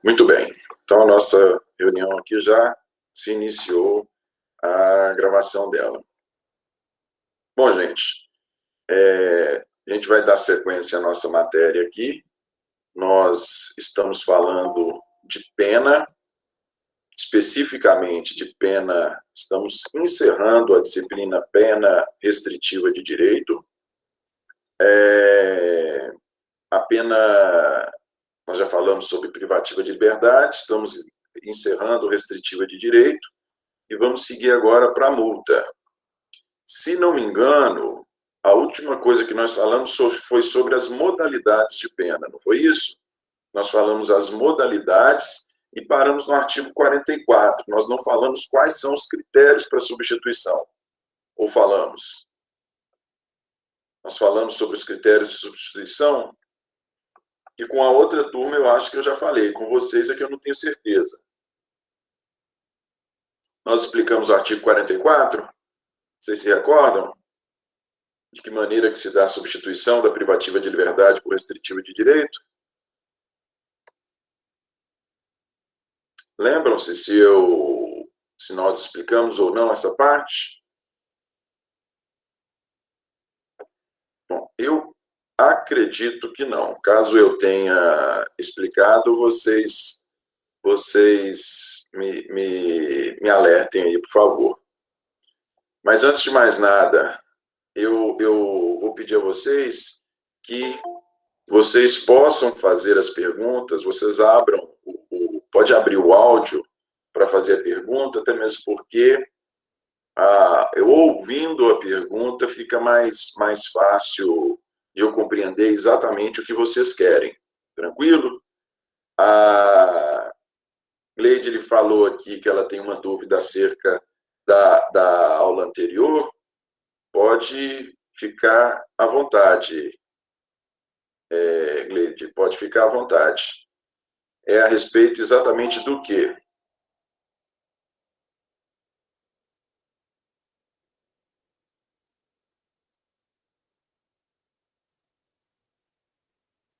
Muito bem. Então, a nossa reunião aqui já se iniciou a gravação dela. Bom, gente, a gente vai dar sequência à nossa matéria aqui. Nós estamos falando de pena, especificamente de pena, estamos encerrando a disciplina Pena Restritiva de Direito. A pena, nós já falamos sobre privativa de liberdade, estamos encerrando restritiva de direito e vamos seguir agora para a multa. Se não me engano, a última coisa que nós falamos foi sobre as modalidades de pena, não foi isso? Nós falamos as modalidades e paramos no artigo 44. Nós não falamos quais são os critérios para substituição. Ou falamos? Nós falamos sobre os critérios de substituição e com a outra turma eu acho que eu já falei. Com vocês é que eu não tenho certeza. Nós explicamos o artigo 44. Vocês se recordam? De que maneira que se dá a substituição da privativa de liberdade por restritiva de direito? Lembram-se se nós explicamos ou não essa parte? Bom, eu acredito que não. Caso eu tenha explicado, vocês me alertem aí, por favor. Mas antes de mais nada, eu vou pedir a vocês que vocês possam fazer as perguntas, vocês pode abrir o áudio para fazer a pergunta, até mesmo porque eu ouvindo a pergunta fica mais fácil de eu compreender exatamente o que vocês querem. Tranquilo? A Gleide lhe falou aqui que ela tem uma dúvida acerca da aula anterior. Pode ficar à vontade, Gleide, pode ficar à vontade. É a respeito exatamente do quê?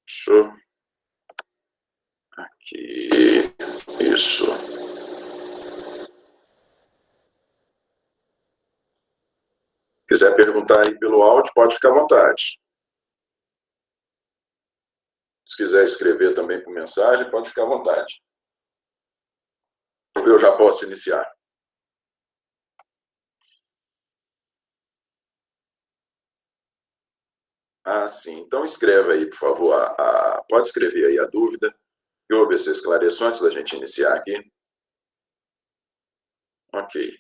Deixa eu... Aqui, isso. Quiser perguntar aí pelo áudio, pode ficar à vontade. Se quiser escrever também por mensagem, pode ficar à vontade. Eu já posso iniciar. Ah, sim. Então escreve aí, por favor. Pode escrever aí a dúvida. Eu vou ver se eu esclareço antes da gente iniciar aqui. Ok.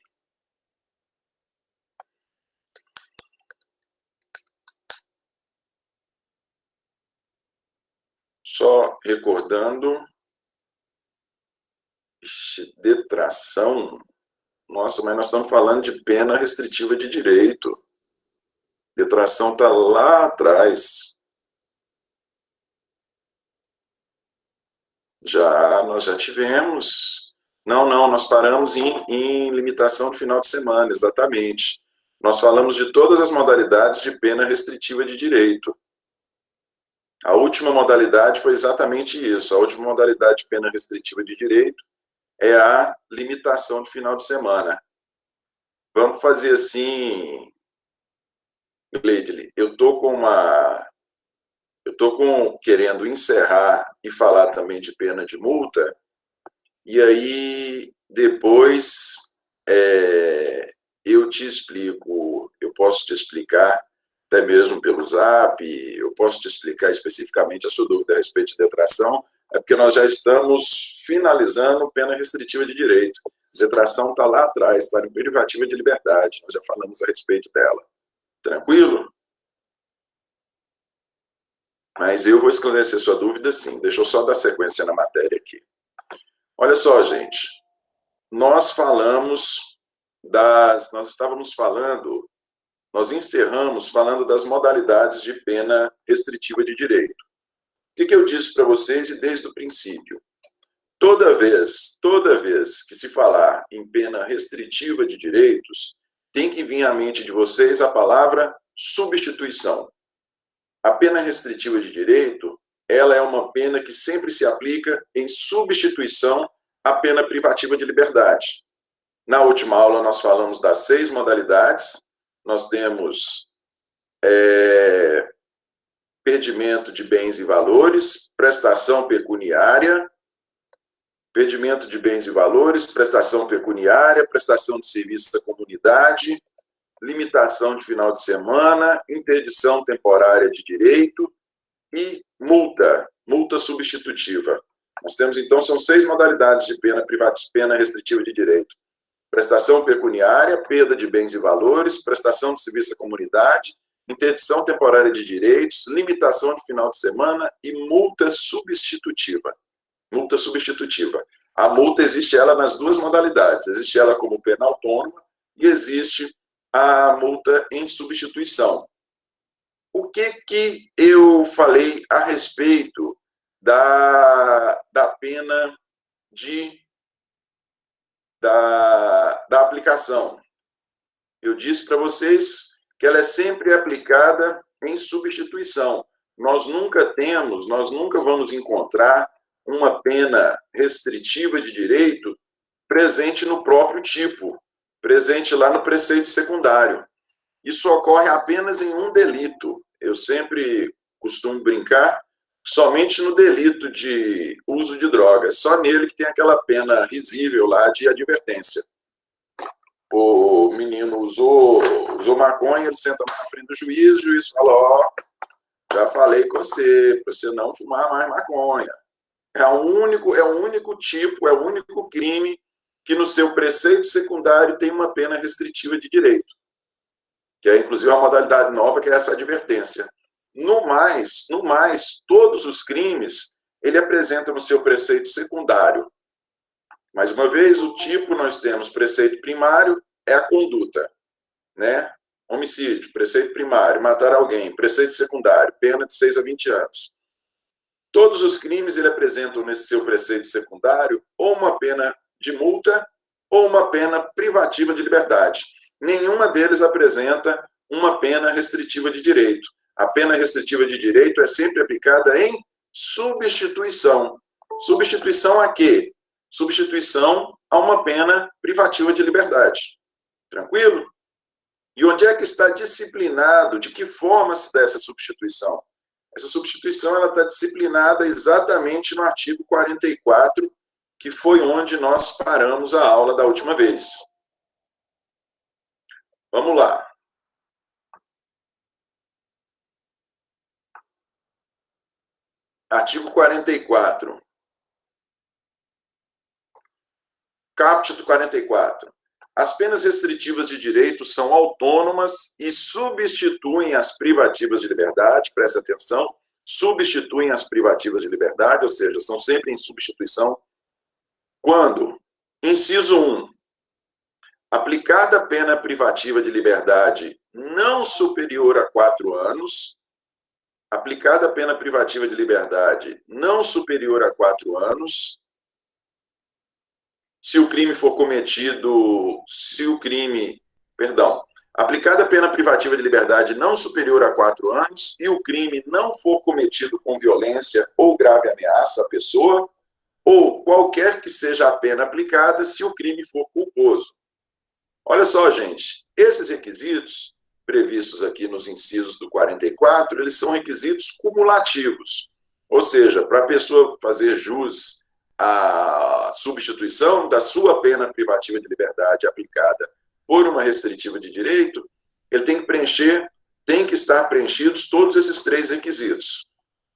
Só recordando, detração, nossa, mas nós estamos falando de pena restritiva de direito. Detração está lá atrás. Nós já tivemos. Não, nós paramos em limitação de final de semana, exatamente. Nós falamos de todas as modalidades de pena restritiva de direito. A última modalidade foi exatamente isso. A última modalidade de pena restritiva de direito é a limitação de final de semana. Vamos fazer assim, Gleidli, eu estou querendo encerrar e falar também de pena de multa, e aí depois eu te explico, eu posso te explicar até mesmo pelo Zap, eu posso te explicar especificamente a sua dúvida a respeito de detração, é porque nós já estamos finalizando pena restritiva de direito. Detração está lá atrás, está em privativa de liberdade, nós já falamos a respeito dela. Tranquilo? Mas eu vou esclarecer sua dúvida sim, deixa eu só dar sequência na matéria aqui. Olha só, gente, nós encerramos falando das modalidades de pena restritiva de direito. O que eu disse para vocês e desde o princípio? Toda vez que se falar em pena restritiva de direitos, tem que vir à mente de vocês a palavra substituição. A pena restritiva de direito, ela é uma pena pena que sempre se aplica em substituição à pena privativa de liberdade. Na última aula, nós falamos das 6 modalidades. Nós temos perdimento de bens e valores, prestação pecuniária, perdimento de bens e valores, prestação pecuniária, prestação de serviço à comunidade, limitação de final de semana, interdição temporária de direito e multa substitutiva. Nós temos, então, são 6 modalidades de pena restritiva de direito. Prestação pecuniária, perda de bens e valores, prestação de serviço à comunidade, interdição temporária de direitos, limitação de final de semana e multa substitutiva. Multa substitutiva. A multa existe ela nas 2 modalidades. Existe ela como pena autônoma e existe a multa em substituição. O que eu falei a respeito da pena da aplicação? Eu disse para vocês que ela é sempre aplicada em substituição. Nós nunca vamos encontrar uma pena restritiva de direito presente no próprio tipo, presente lá no preceito secundário. Isso ocorre apenas em um delito. Eu sempre costumo brincar, somente no delito de uso de drogas. Só nele que tem aquela pena risível lá de advertência. O menino usou maconha, ele senta na frente do juiz, o juiz fala, ó, já falei com você, para você não fumar mais maconha. É o único tipo, é o único crime que no seu preceito secundário tem uma pena restritiva de direito, que é inclusive uma modalidade nova, que é essa advertência. No mais, todos os crimes, ele apresenta no seu preceito secundário. Mais uma vez, o tipo, nós temos preceito primário, é a conduta, né? Homicídio, preceito primário, matar alguém, preceito secundário, pena de 6 a 20 anos. Todos os crimes, ele apresentam nesse seu preceito secundário ou uma pena de multa ou uma pena privativa de liberdade. Nenhuma deles apresenta uma pena restritiva de direito. A pena restritiva de direito é sempre aplicada em substituição. Substituição a quê? Substituição a uma pena privativa de liberdade. Tranquilo? E onde é que está disciplinado? De que forma se dá essa substituição? Essa substituição ela está disciplinada exatamente no artigo 44, que foi onde nós paramos a aula da última vez. Vamos lá. Artigo 44. Caput 44. As penas restritivas de direito são autônomas e substituem as privativas de liberdade, presta atenção, substituem as privativas de liberdade, ou seja, são sempre em substituição, quando, inciso 1, aplicada a pena privativa de liberdade não superior a 4 anos, aplicada a pena privativa de liberdade não superior a 4 anos, aplicada a pena privativa de liberdade não superior a 4 anos e o crime não for cometido com violência ou grave ameaça à pessoa, ou qualquer que seja a pena aplicada se o crime for culposo. Olha só, gente, esses requisitos previstos aqui nos incisos do 44, eles são requisitos cumulativos, ou seja, para a pessoa fazer jus à substituição da sua pena privativa de liberdade aplicada por uma restritiva de direito, ele tem que estar preenchidos todos esses 3 requisitos.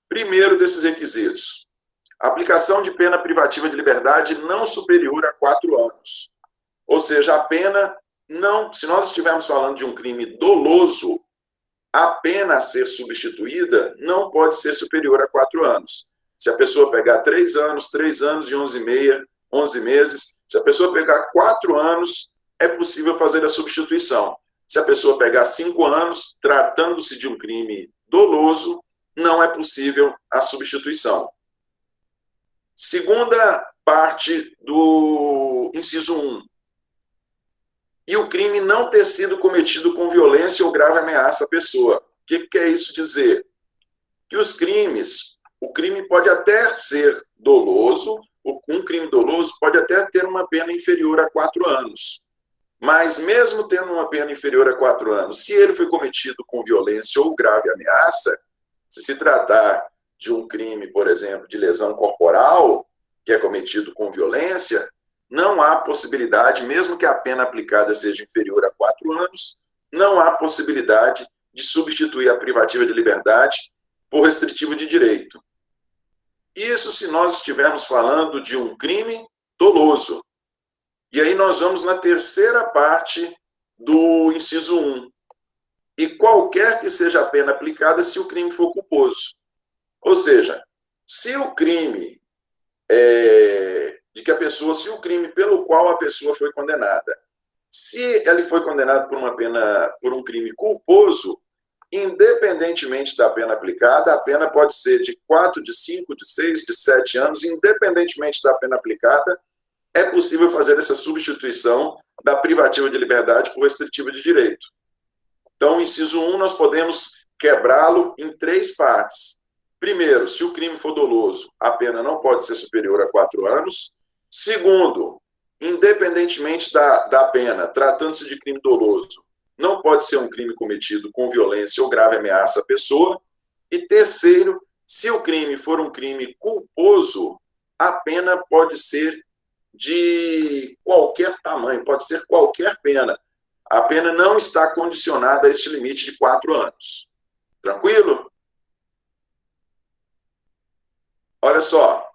Primeiro desses requisitos, aplicação de pena privativa de liberdade não superior a 4 anos. Ou seja, a pena não, se nós estivermos falando de um crime doloso, a pena a ser substituída não pode ser superior a 4 anos. Se a pessoa pegar 3 anos e 11 meses, se a pessoa pegar 4 anos, é possível fazer a substituição. Se a pessoa pegar 5 anos, tratando-se de um crime doloso, não é possível a substituição. Segunda parte do inciso 1. E o crime não ter sido cometido com violência ou grave ameaça à pessoa. O que quer isso dizer? Que os crimes o crime pode até ser doloso, um crime doloso pode até ter uma pena inferior a 4 anos. Mas mesmo tendo uma pena inferior a 4 anos, se ele foi cometido com violência ou grave ameaça, se tratar de um crime, por exemplo, de lesão corporal, que é cometido com violência, não há possibilidade, mesmo que a pena aplicada seja inferior a 4 anos, não há possibilidade de substituir a privativa de liberdade por restritivo de direito. Isso se nós estivermos falando de um crime doloso. E aí nós vamos na terceira parte do inciso 1. E qualquer que seja a pena aplicada se o crime for culposo. Ou seja, se o crime se o crime pelo qual a pessoa foi condenada, se ele foi condenado por um crime culposo, independentemente da pena aplicada, a pena pode ser de 4, de 5, de 6, de 7 anos, independentemente da pena aplicada, é possível fazer essa substituição da privativa de liberdade por restritiva de direito. Então, o inciso 1, nós podemos quebrá-lo em 3 partes. Primeiro, se o crime for doloso, a pena não pode ser superior a 4 anos. Segundo, independentemente da pena, tratando-se de crime doloso, não pode ser um crime cometido com violência ou grave ameaça à pessoa. E terceiro, se o crime for um crime culposo, a pena pode ser de qualquer tamanho, pode ser qualquer pena. A pena não está condicionada a este limite de 4 anos. Tranquilo? Olha só,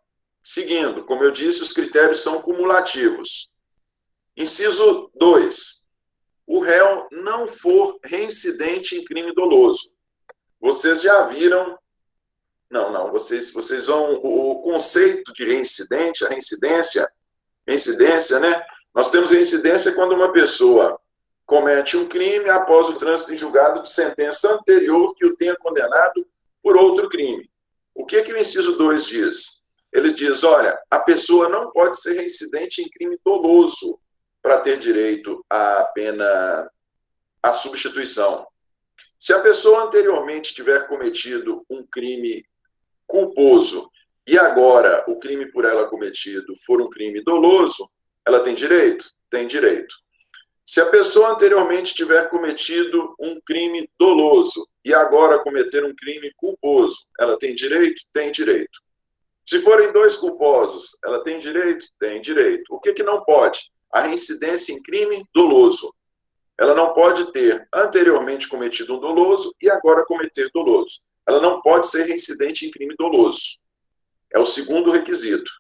seguindo, como eu disse, os critérios são cumulativos. Inciso 2. O réu não for reincidente em crime doloso. Vocês já viram... Não, vocês vão... O conceito de reincidente, a reincidência, né? Nós temos reincidência quando uma pessoa comete um crime após o trânsito em julgado de sentença anterior que o tenha condenado por outro crime. O que o inciso 2 diz? Ele diz, olha, a pessoa não pode ser reincidente em crime doloso para ter direito à pena, à substituição. Se a pessoa anteriormente tiver cometido um crime culposo e agora o crime por ela cometido for um crime doloso, ela tem direito? Tem direito. Se a pessoa anteriormente tiver cometido um crime doloso e agora cometer um crime culposo, ela tem direito? Tem direito. Se forem 2 culposos, ela tem direito? Tem direito. O que não pode? A reincidência em crime doloso. Ela não pode ter anteriormente cometido um doloso e agora cometer doloso. Ela não pode ser reincidente em crime doloso. É o segundo requisito.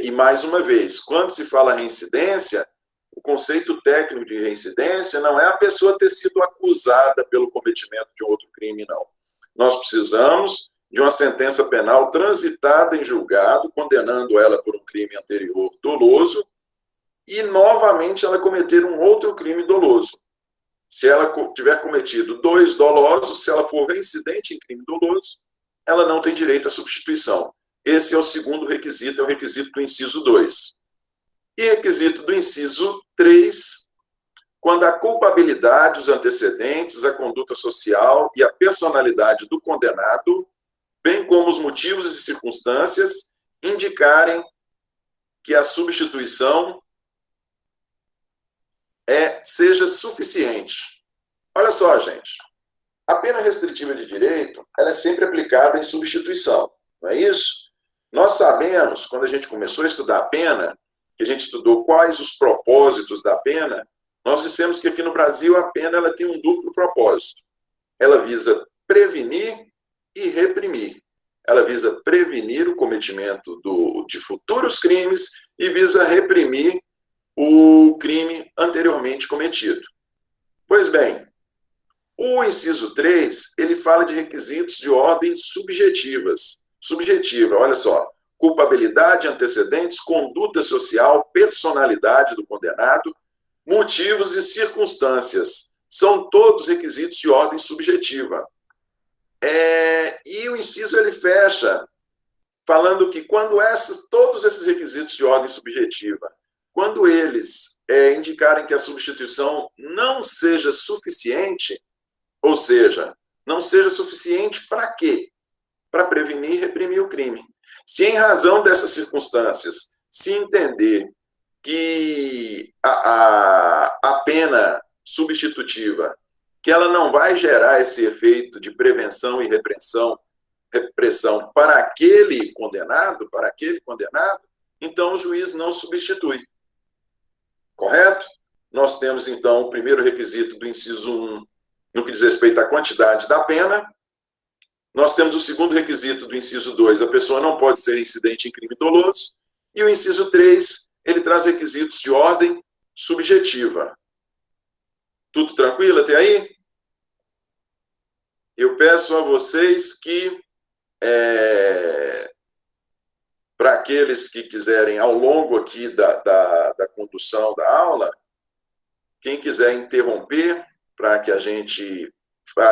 E mais uma vez, quando se fala reincidência, o conceito técnico de reincidência não é a pessoa ter sido acusada pelo cometimento de outro crime, não. Nós precisamos de uma sentença penal transitada em julgado, condenando ela por um crime anterior doloso, e novamente ela cometer um outro crime doloso. Se ela tiver cometido 2 dolosos, se ela for reincidente em crime doloso, ela não tem direito à substituição. Esse é o segundo requisito, é o requisito do inciso 2. E requisito do inciso 3, quando a culpabilidade, os antecedentes, a conduta social e a personalidade do condenado, bem como os motivos e circunstâncias, indicarem que a substituição seja suficiente. Olha só, gente, a pena restritiva de direito, ela é sempre aplicada em substituição, não é isso? Nós sabemos, quando a gente começou a estudar a pena, que a gente estudou quais os propósitos da pena, nós dissemos que aqui no Brasil a pena ela tem um duplo propósito. Ela visa prevenir e reprimir. Ela visa prevenir o cometimento de futuros crimes e visa reprimir o crime anteriormente cometido. Pois bem, o inciso 3, ele fala de requisitos de ordem subjetivas. Subjetiva, olha só, culpabilidade, antecedentes, conduta social, personalidade do condenado, motivos e circunstâncias. São todos requisitos de ordem subjetiva. E o inciso ele fecha falando que quando todos esses requisitos de ordem subjetiva, quando eles indicarem que a substituição não seja suficiente, ou seja, não seja suficiente para quê? para prevenir e reprimir o crime. Se em razão dessas circunstâncias se entender que a pena substitutiva, que ela não vai gerar esse efeito de prevenção e repressão para aquele condenado, então o juiz não substitui. Correto? Nós temos, então, o primeiro requisito do inciso 1, no que diz respeito à quantidade da pena. Nós temos o segundo requisito do inciso 2, a pessoa não pode ser incidente em crime doloso. E o inciso 3, ele traz requisitos de ordem subjetiva. Tudo tranquilo até aí? Eu peço a vocês que, para aqueles que quiserem, ao longo aqui da condução da aula, quem quiser interromper, para que a gente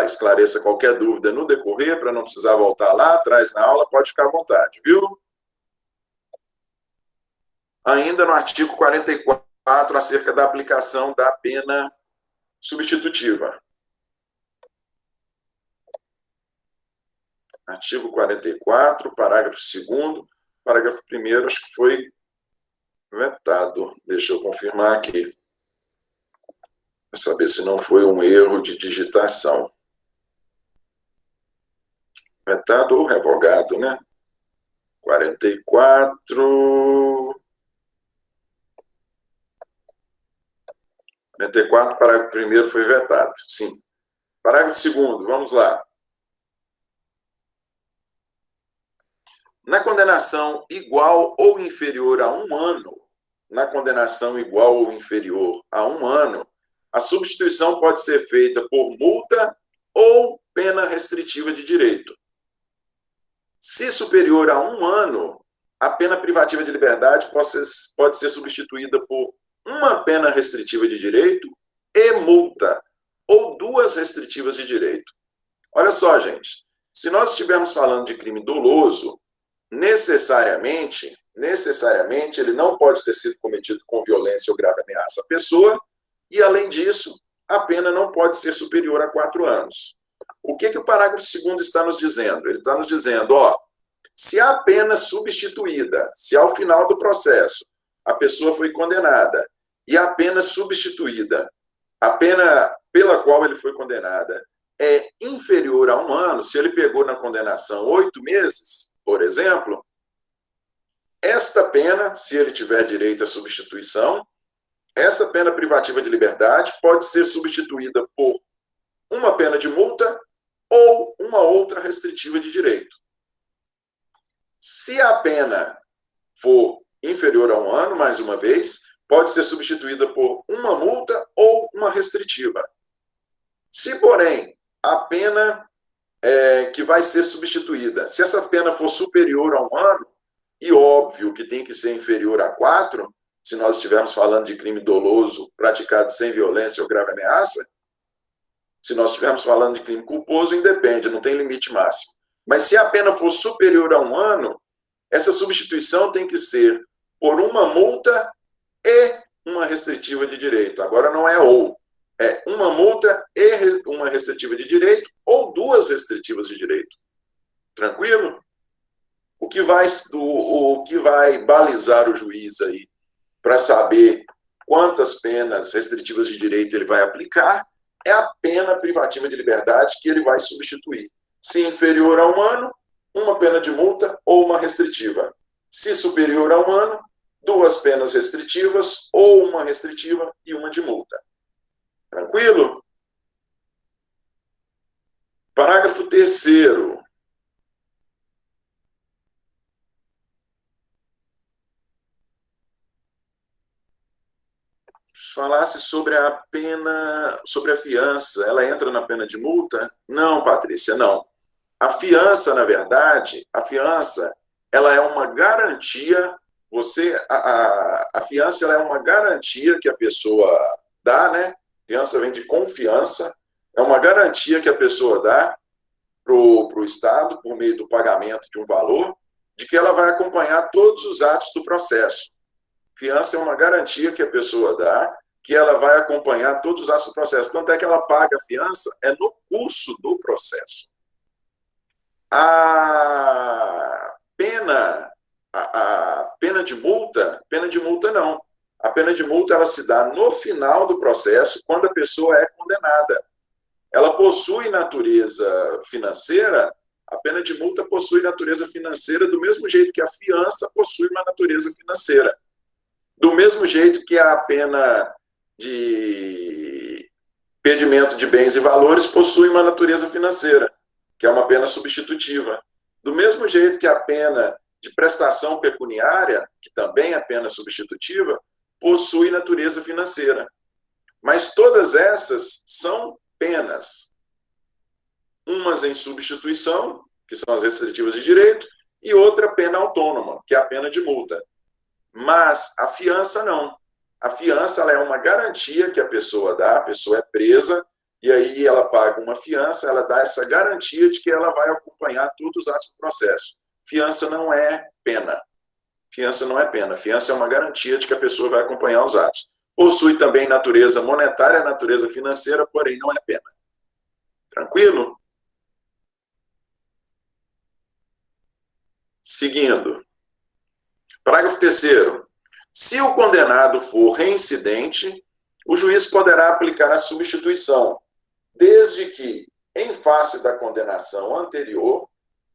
esclareça qualquer dúvida no decorrer, para não precisar voltar lá atrás na aula, pode ficar à vontade, viu? Ainda no artigo 44, acerca da aplicação da pena substitutiva. Artigo 44, parágrafo 2º, parágrafo 1º, acho que foi vetado. Deixa eu confirmar aqui, para saber se não foi um erro de digitação. Vetado ou revogado, né? 44, parágrafo 1º foi vetado, sim. Parágrafo 2º, vamos lá. Na condenação igual ou inferior a 1 ano, a substituição pode ser feita por multa ou pena restritiva de direito. Se superior a 1 ano, a pena privativa de liberdade pode ser substituída por uma pena restritiva de direito e multa, ou 2 restritivas de direito. Olha só, gente, se nós estivermos falando de crime doloso, necessariamente, ele não pode ter sido cometido com violência ou grave ameaça à pessoa, e, além disso, a pena não pode ser superior a 4 anos. O que o parágrafo 2º está nos dizendo? Ele está nos dizendo, se a pena substituída, se ao final do processo a pessoa foi condenada e a pena substituída, a pena pela qual ele foi condenada, é inferior a 1 ano, se ele pegou na condenação 8 meses, por exemplo, esta pena, se ele tiver direito à substituição, essa pena privativa de liberdade pode ser substituída por uma pena de multa ou uma outra restritiva de direito. Se a pena for inferior a 1 ano, mais uma vez, pode ser substituída por uma multa ou uma restritiva. Se, porém, a pena que vai ser substituída, se essa pena for superior a 1 ano, e óbvio que tem que ser inferior a 4, se nós estivermos falando de crime doloso praticado sem violência ou grave ameaça, se nós estivermos falando de crime culposo, independe, não tem limite máximo. Mas se a pena for superior a 1 ano, essa substituição tem que ser por uma multa e uma restritiva de direito. Agora não é ou, é uma multa e uma restritiva de direito ou 2 restritivas de direito. Tranquilo? O que vai balizar o juiz aí para saber quantas penas restritivas de direito ele vai aplicar é a pena privativa de liberdade que ele vai substituir. Se inferior a 1 ano, uma pena de multa ou uma restritiva. Se superior a 1 ano, 2 penas restritivas ou uma restritiva e uma de multa. Tranquilo? Parágrafo 3º. Falasse sobre a pena, sobre a fiança. Ela entra na pena de multa? Não, Patrícia, não. A fiança, na verdade, ela é uma garantia. A fiança ela é uma garantia que a pessoa dá, né? Fiança vem de confiança. É uma garantia que a pessoa dá para o Estado, por meio do pagamento de um valor, de que ela vai acompanhar todos os atos do processo. Fiança é uma garantia que a pessoa dá, que ela vai acompanhar todos os atos do processo. Tanto é que ela paga a fiança no curso do processo. A pena, a pena de multa não. A pena de multa ela se dá no final do processo, quando a pessoa é condenada. Ela possui natureza financeira, a pena de multa possui natureza financeira do mesmo jeito que a fiança possui uma natureza financeira. Do mesmo jeito que a pena de perdimento de bens e valores possui uma natureza financeira, que é uma pena substitutiva. Do mesmo jeito que a pena de prestação pecuniária, que também é pena substitutiva, possui natureza financeira. Mas todas essas são penas. Umas em substituição, que são as restritivas de direito, e outra pena autônoma, que é a pena de multa. Mas a fiança não. A fiança ela é uma garantia que a pessoa dá, a pessoa é presa, e aí ela paga uma fiança, ela dá essa garantia de que ela vai acompanhar todos os atos do processo. Fiança não é pena. Fiança não é pena. Fiança é uma garantia de que a pessoa vai acompanhar os atos. Possui também natureza monetária, natureza financeira, porém não é pena. Tranquilo? Seguindo. Parágrafo 3º. Se o condenado for reincidente, o juiz poderá aplicar a substituição, desde que, em face da condenação anterior,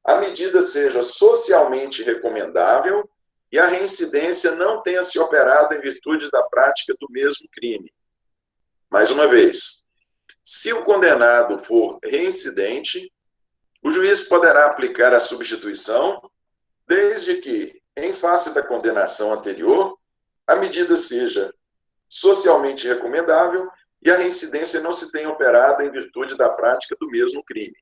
a medida seja socialmente recomendável e a reincidência não tenha se operado em virtude da prática do mesmo crime. Mais uma vez, se o condenado for reincidente, o juiz poderá aplicar a substituição, desde que, em face da condenação anterior, a medida seja socialmente recomendável e a reincidência não se tenha operado em virtude da prática do mesmo crime.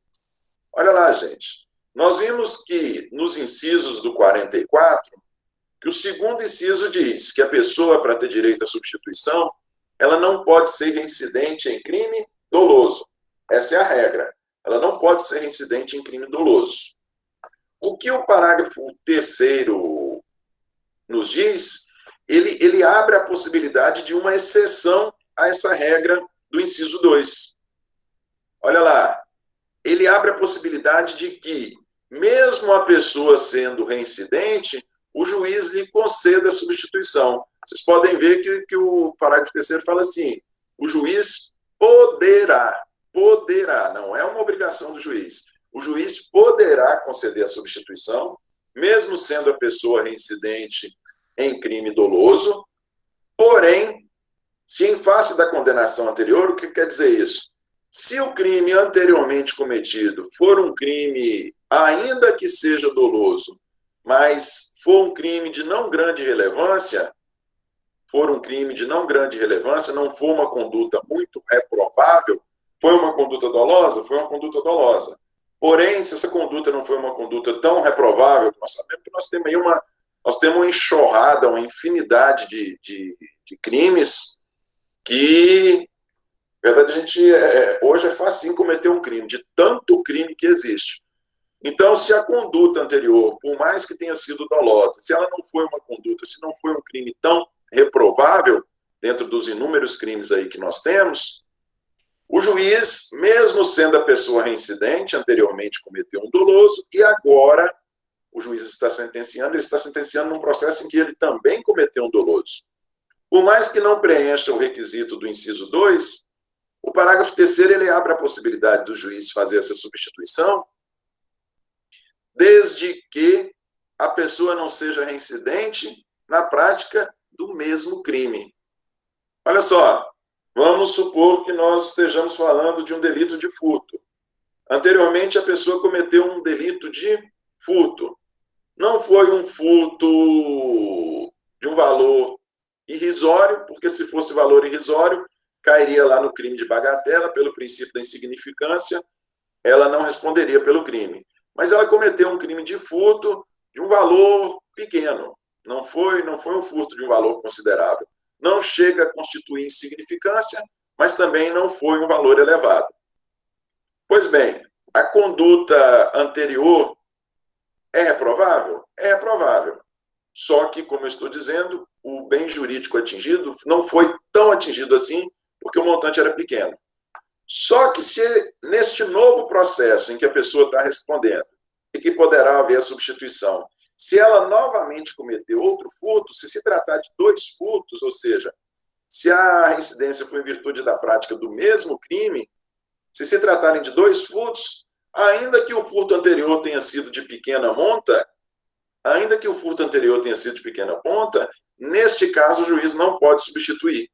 Olha lá, gente. Nós vimos que, nos incisos do 44, que o segundo inciso diz que a pessoa, para ter direito à substituição, ela não pode ser reincidente em crime doloso. Essa é a regra. Ela não pode ser reincidente em crime doloso. O que o parágrafo 3º nos diz, ele abre a possibilidade de uma exceção a essa regra do inciso 2. Olha lá, ele abre a possibilidade de que, mesmo a pessoa sendo reincidente, o juiz lhe conceda a substituição. Vocês podem ver que o parágrafo 3º fala assim, o juiz poderá, não é uma obrigação do juiz, o juiz poderá conceder a substituição, mesmo sendo a pessoa reincidente em crime doloso, porém, se em face da condenação anterior, o que quer dizer isso? Se o crime anteriormente cometido for um crime, ainda que seja doloso, mas for um crime de não grande relevância, não for uma conduta muito reprovável, foi uma conduta dolosa? Foi uma conduta dolosa. Porém, se essa conduta não foi uma conduta tão reprovável, nós sabemos que nós temos aí uma enxurrada, uma infinidade de crimes que, na verdade, a gente hoje é fácil cometer um crime, de tanto crime que existe. Então, se a conduta anterior, por mais que tenha sido dolosa, se ela não foi uma conduta, se não foi um crime tão reprovável, dentro dos inúmeros crimes aí que nós temos, o juiz, mesmo sendo a pessoa reincidente, anteriormente cometeu um doloso, e agora o juiz está sentenciando, ele está sentenciando num processo em que ele também cometeu um doloso. Por mais que não preencha o requisito do inciso 2, o parágrafo 3º ele abre a possibilidade do juiz fazer essa substituição, desde que a pessoa não seja reincidente na prática do mesmo crime. Olha só, vamos supor que nós estejamos falando de um delito de furto. Anteriormente, a pessoa cometeu um delito de furto. Não foi um furto de um valor irrisório, porque se fosse valor irrisório, cairia lá no crime de bagatela, pelo princípio da insignificância, ela não responderia pelo crime. Mas ela cometeu um crime de furto de um valor pequeno. Não foi um furto de um valor considerável. Não chega a constituir insignificância, mas também não foi um valor elevado. Pois bem, a conduta anterior é reprovável? É reprovável. Só que, como eu estou dizendo, o bem jurídico atingido não foi tão atingido assim, porque o montante era pequeno. Só que se neste novo processo em que a pessoa está respondendo, e que poderá haver a substituição. Se ela novamente cometer outro furto, se tratar de dois furtos, ou seja, se a reincidência for em virtude da prática do mesmo crime, se tratarem de dois furtos, ainda que o furto anterior tenha sido de pequena monta, neste caso o juiz não pode substituir.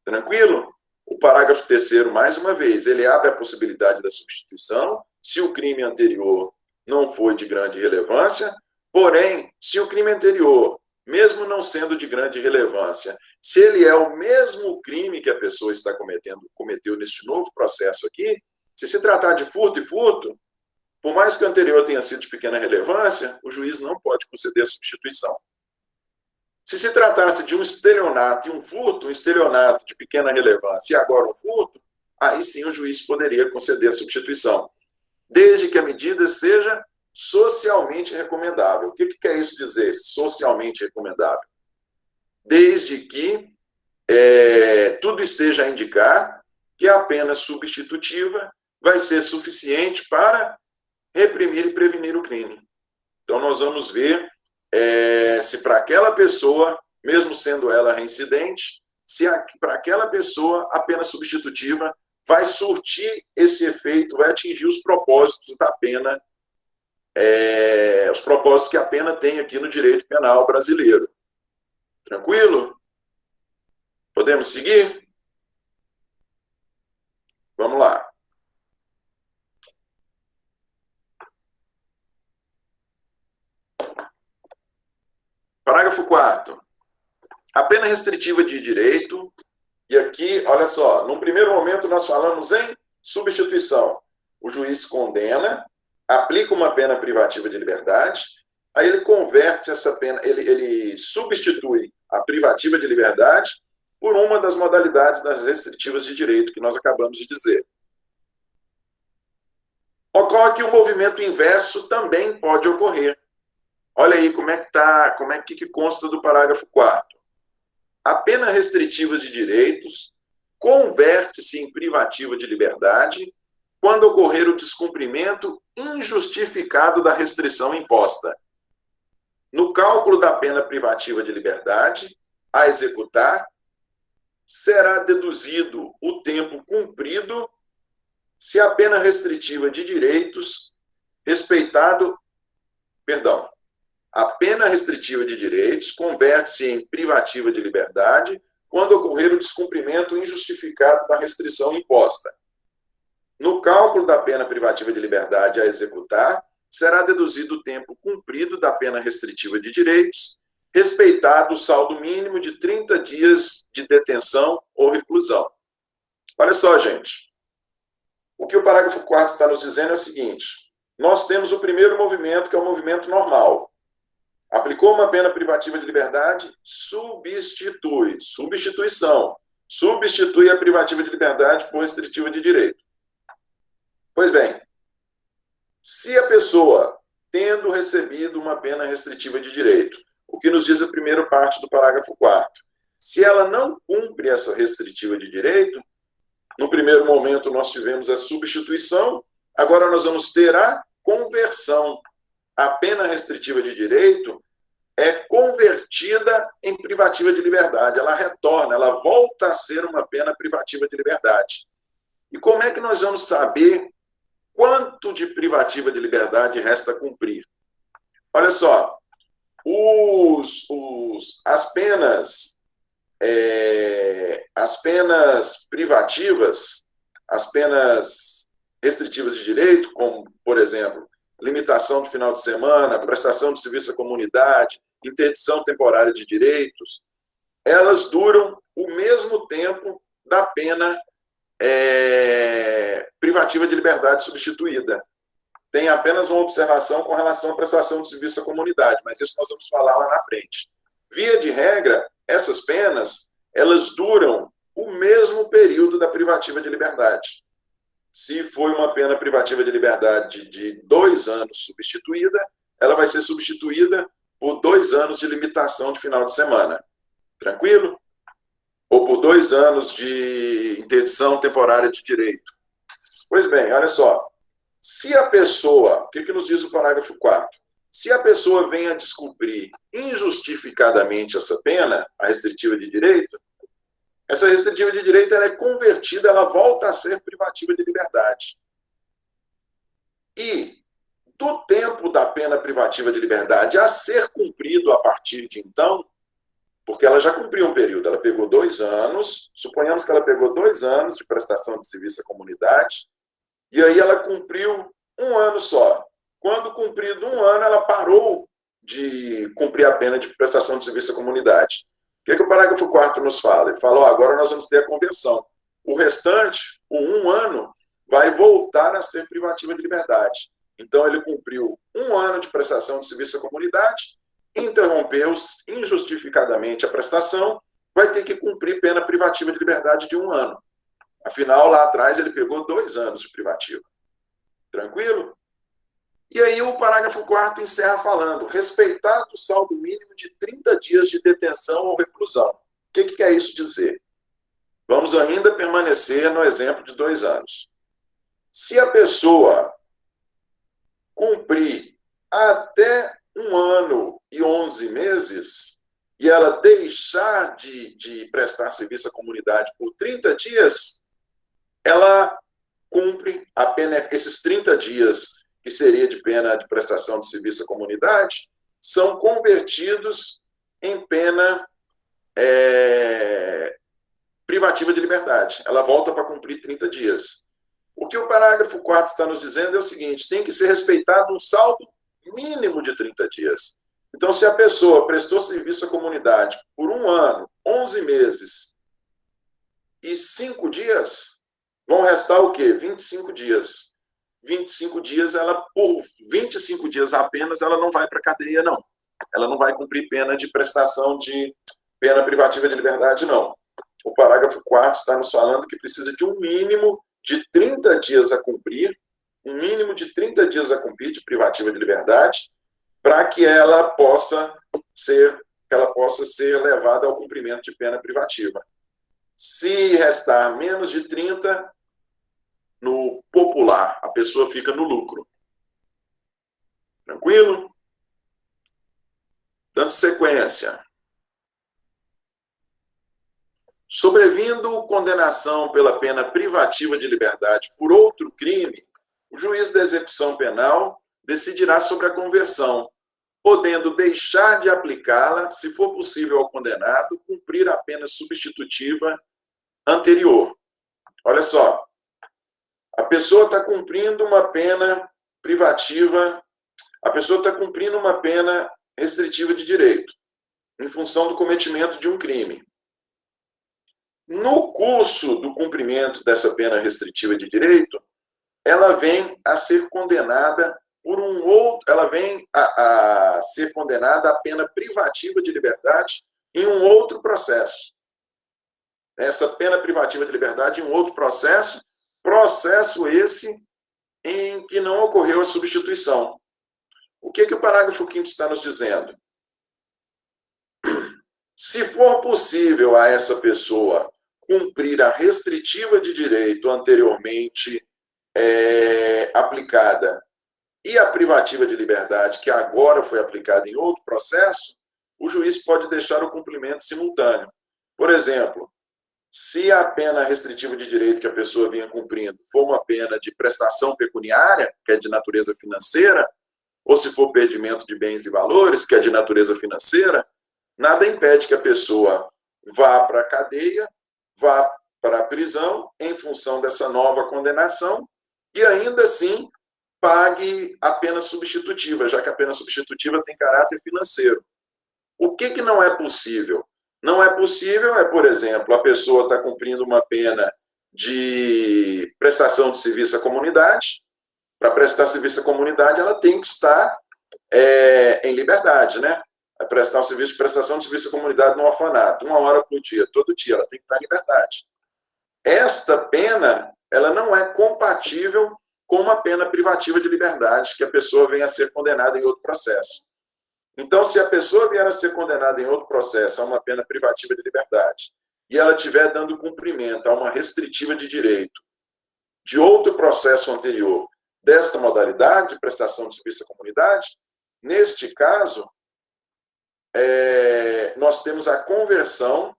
Tranquilo? O parágrafo 3º, mais uma vez, ele abre a possibilidade da substituição se o crime anterior não foi de grande relevância, porém, se o crime anterior, mesmo não sendo de grande relevância, se ele é o mesmo crime que a pessoa está cometeu neste novo processo aqui, se tratar de furto e furto, por mais que o anterior tenha sido de pequena relevância, o juiz não pode conceder a substituição. Se tratasse de um estelionato e um furto, um estelionato de pequena relevância e agora um furto, aí sim o juiz poderia conceder a substituição, desde que a medida seja socialmente recomendável. O que quer isso dizer, socialmente recomendável? Desde que tudo esteja a indicar que a pena substitutiva vai ser suficiente para reprimir e prevenir o crime. Então, nós vamos ver se para aquela pessoa, mesmo sendo ela reincidente, se para aquela pessoa a pena substitutiva vai surtir esse efeito, vai atingir os propósitos da pena, os propósitos que a pena tem aqui no direito penal brasileiro. Tranquilo? Podemos seguir? Vamos lá. Parágrafo 4º. A pena restritiva de direito, e aqui, olha só, num primeiro momento nós falamos em substituição. O juiz condena, aplica uma pena privativa de liberdade, aí ele converte essa pena, ele substitui a privativa de liberdade por uma das modalidades das restritivas de direito que nós acabamos de dizer. Ocorre que o movimento inverso também pode ocorrer. Olha aí como é que tá, que consta do parágrafo 4º. A pena restritiva de direitos converte-se em privativa de liberdade quando ocorrer o descumprimento injustificado da restrição imposta. No cálculo da pena privativa de liberdade a executar, será deduzido o tempo cumprido se a pena restritiva de direitos a pena restritiva de direitos converte-se em privativa de liberdade quando ocorrer o descumprimento injustificado da restrição imposta. No cálculo da pena privativa de liberdade a executar, será deduzido o tempo cumprido da pena restritiva de direitos, respeitado o saldo mínimo de 30 dias de detenção ou reclusão. Olha só, gente. O que o parágrafo 4º está nos dizendo é o seguinte: nós temos o primeiro movimento, que é o movimento normal. Aplicou uma pena privativa de liberdade, substituição. Substitui a privativa de liberdade por restritiva de direito. Pois bem, se a pessoa, tendo recebido uma pena restritiva de direito, o que nos diz a primeira parte do parágrafo 4º, se ela não cumpre essa restritiva de direito, no primeiro momento nós tivemos a substituição, agora nós vamos ter a conversão. A pena restritiva de direito é convertida em privativa de liberdade. Ela retorna, ela volta a ser uma pena privativa de liberdade. E como é que nós vamos saber quanto de privativa de liberdade resta cumprir? Olha só, as penas privativas, as penas restritivas de direito, como, por exemplo, limitação de final de semana, prestação de serviço à comunidade, interdição temporária de direitos, elas duram o mesmo tempo da pena privativa de liberdade substituída. Tem apenas uma observação com relação à prestação de serviço à comunidade, mas isso nós vamos falar lá na frente. Via de regra, essas penas, elas duram o mesmo período da privativa de liberdade. Se foi uma pena privativa de liberdade de 2 anos substituída, ela vai ser substituída por 2 anos de limitação de final de semana. Tranquilo? Ou por 2 anos de interdição temporária de direito. Pois bem, olha só. Se a pessoa, o que nos diz o parágrafo 4º? Se a pessoa vem a descumprir injustificadamente essa pena, a restritiva de direito, essa restritiva de direito ela é convertida, ela volta a ser privativa de liberdade. E do tempo da pena privativa de liberdade a ser cumprido a partir de então, porque ela já cumpriu um período, ela pegou 2 anos, suponhamos que ela pegou 2 anos de prestação de serviço à comunidade, e aí ela cumpriu 1 ano só. Quando cumprido 1 ano, ela parou de cumprir a pena de prestação de serviço à comunidade. O que o parágrafo 4º nos fala? Ele fala, agora nós vamos ter a conversão. O restante, o 1 ano, vai voltar a ser privativa de liberdade. Então, ele cumpriu 1 ano de prestação de serviço à comunidade, interrompeu injustificadamente a prestação, vai ter que cumprir pena privativa de liberdade de 1 ano. Afinal, lá atrás, ele pegou 2 anos de privativa. Tranquilo? E aí o parágrafo 4º encerra falando, respeitado o saldo mínimo de 30 dias de detenção ou reclusão. O que quer isso dizer? Vamos ainda permanecer no exemplo de 2 anos. Se a pessoa cumprir até 1 ano e 11 meses, e ela deixar de prestar serviço à comunidade por 30 dias, ela cumpre a pena, esses 30 dias que seria de pena de prestação de serviço à comunidade, são convertidos em pena privativa de liberdade. Ela volta para cumprir 30 dias. O que o parágrafo 4º está nos dizendo é o seguinte, tem que ser respeitado um saldo mínimo de 30 dias. Então, se a pessoa prestou serviço à comunidade por 1 ano, 11 meses e 5 dias, vão restar o quê? 25 dias. 25 dias, por 25 dias apenas, ela não vai para a cadeia, não. Ela não vai cumprir pena de prestação de pena privativa de liberdade, não. O parágrafo 4º está nos falando que precisa de um mínimo de 30 dias a cumprir, um mínimo de 30 dias a cumprir de privativa de liberdade, para que ela possa ser levada ao cumprimento de pena privativa. Se restar menos de 30, no popular, a pessoa fica no lucro. Tranquilo? Dando sequência. Sobrevindo condenação pela pena privativa de liberdade por outro crime, o juiz da execução penal decidirá sobre a conversão, podendo deixar de aplicá-la, se for possível ao condenado, cumprir a pena substitutiva anterior. Olha só, a pessoa está cumprindo uma pena privativa, a pessoa está cumprindo uma pena restritiva de direito, em função do cometimento de um crime. No curso do cumprimento dessa pena restritiva de direito, ela vem a ser condenada por ela vem a ser condenada à pena privativa de liberdade em um outro processo. Essa pena privativa de liberdade em um outro processo esse em que não ocorreu a substituição. O que o parágrafo 5º está nos dizendo? Se for possível a essa pessoa cumprir a restritiva de direito anteriormente aplicada e a privativa de liberdade que agora foi aplicada em outro processo, o juiz pode deixar o cumprimento simultâneo. Por exemplo, se a pena restritiva de direito que a pessoa vinha cumprindo for uma pena de prestação pecuniária, que é de natureza financeira, ou se for perdimento de bens e valores, que é de natureza financeira, nada impede que a pessoa vá para a cadeia, vá para a prisão, em função dessa nova condenação, e ainda assim pague a pena substitutiva, já que a pena substitutiva tem caráter financeiro. O que não é possível? Não é possível, por exemplo, a pessoa está cumprindo uma pena de prestação de serviço à comunidade. Para prestar serviço à comunidade, ela tem que estar em liberdade, né? Vai prestar um serviço de prestação de serviço à comunidade no orfanato, 1 hora por dia, todo dia, ela tem que estar em liberdade. Esta pena, ela não é compatível com uma pena privativa de liberdade, que a pessoa venha a ser condenada em outro processo. Então, se a pessoa vier a ser condenada em outro processo a uma pena privativa de liberdade, e ela estiver dando cumprimento a uma restritiva de direito de outro processo anterior, desta modalidade de prestação de serviço à comunidade, neste caso, nós temos a conversão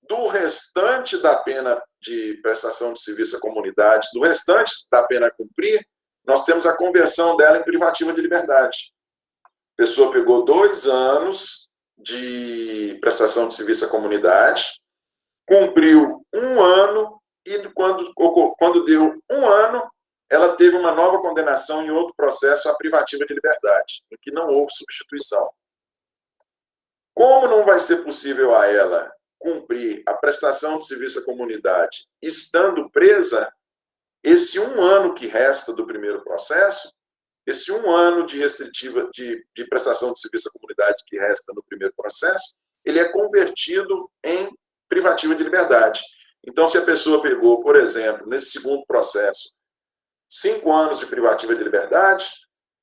do restante da pena de prestação de serviço à comunidade, do restante da pena a cumprir, nós temos a conversão dela em privativa de liberdade. A pessoa pegou 2 anos de prestação de serviço à comunidade, cumpriu 1 ano, e quando deu 1 ano, ela teve uma nova condenação em outro processo, a privativa de liberdade, em que não houve substituição. Como não vai ser possível a ela cumprir a prestação de serviço à comunidade estando presa, esse 1 ano que resta do primeiro processo, esse 1 ano de restritiva de prestação de serviço à comunidade que resta no primeiro processo, ele é convertido em privativa de liberdade. Então, se a pessoa pegou, por exemplo, nesse segundo processo, 5 anos de privativa de liberdade,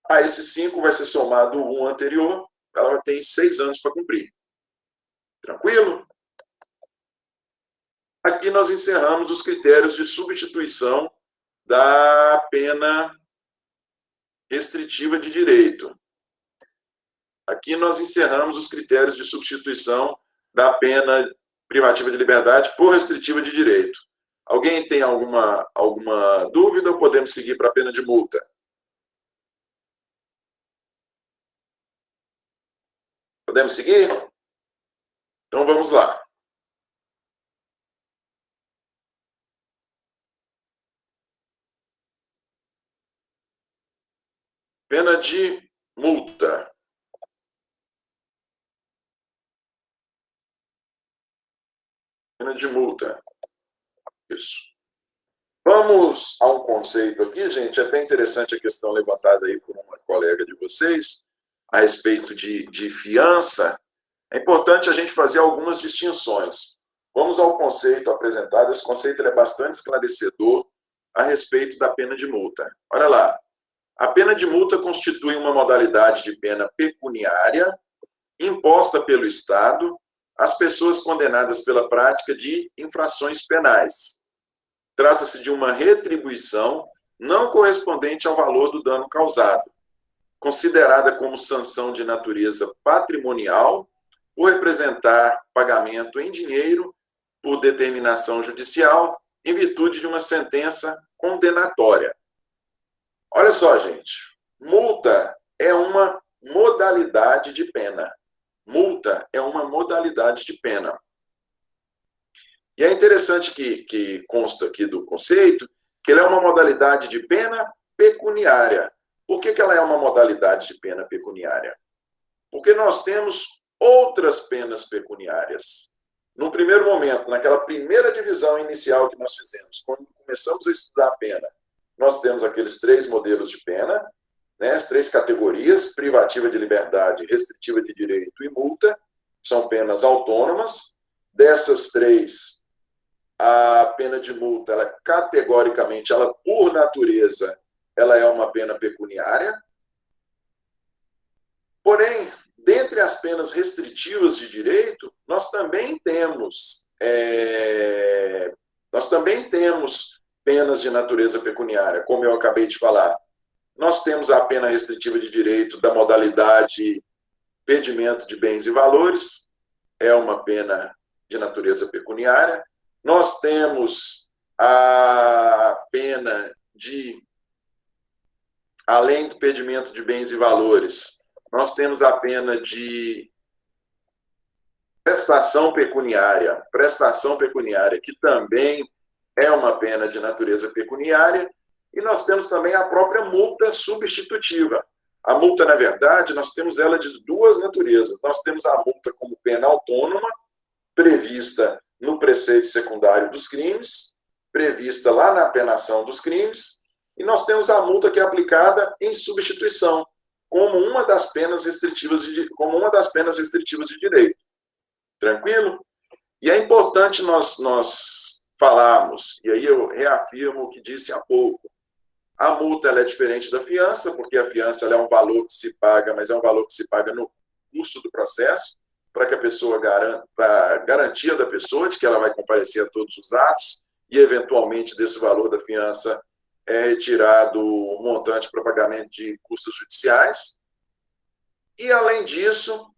a esses 5 vai ser somado o 1 anterior, ela tem 6 anos para cumprir. Tranquilo? Aqui nós encerramos os critérios de substituição da pena restritiva de direito. Aqui nós encerramos os critérios de substituição da pena privativa de liberdade por restritiva de direito. Alguém tem alguma dúvida ou podemos seguir para a pena de multa? Podemos seguir? Então vamos lá. Pena de multa. Pena de multa. Isso. Vamos a um conceito aqui, gente. É até interessante a questão levantada aí por uma colega de vocês a respeito de fiança. É importante a gente fazer algumas distinções. Vamos ao conceito apresentado. Esse conceito é bastante esclarecedor a respeito da pena de multa. Olha lá. A pena de multa constitui uma modalidade de pena pecuniária imposta pelo Estado às pessoas condenadas pela prática de infrações penais. Trata-se de uma retribuição não correspondente ao valor do dano causado, considerada como sanção de natureza patrimonial por representar pagamento em dinheiro por determinação judicial em virtude de uma sentença condenatória. Olha só, gente, multa é uma modalidade de pena. Multa é uma modalidade de pena. E é interessante que consta aqui do conceito que ela é uma modalidade de pena pecuniária. Por que ela é uma modalidade de pena pecuniária? Porque nós temos outras penas pecuniárias. No primeiro momento, naquela primeira divisão inicial que nós fizemos, quando começamos a estudar a pena, nós temos aqueles 3 modelos de pena, né, as 3 categorias, privativa de liberdade, restritiva de direito e multa, são penas autônomas. Dessas 3, a pena de multa, ela categoricamente, ela por natureza, ela é uma pena pecuniária. Porém, dentre as penas restritivas de direito, nós também temos penas de natureza pecuniária, como eu acabei de falar. Nós temos a pena restritiva de direito da modalidade pedimento de bens e valores, é uma pena de natureza pecuniária. Nós temos a pena de, além do pedimento de bens e valores, nós temos a pena de prestação pecuniária, que também é uma pena de natureza pecuniária, e nós temos também a própria multa substitutiva. A multa, na verdade, nós temos ela de 2 naturezas. Nós temos a multa como pena autônoma, prevista no preceito secundário dos crimes, prevista lá na penação dos crimes, e nós temos a multa que é aplicada em substituição, como uma das penas restritivas de direito. Tranquilo? E é importante nós falarmos, e aí eu reafirmo o que disse há pouco, a multa ela é diferente da fiança, porque a fiança ela é um valor que se paga, mas é um valor que se paga no curso do processo, para que a pessoa para a garantia da pessoa de que ela vai comparecer a todos os atos, e eventualmente desse valor da fiança é retirado o montante para pagamento de custos judiciais. E, além disso,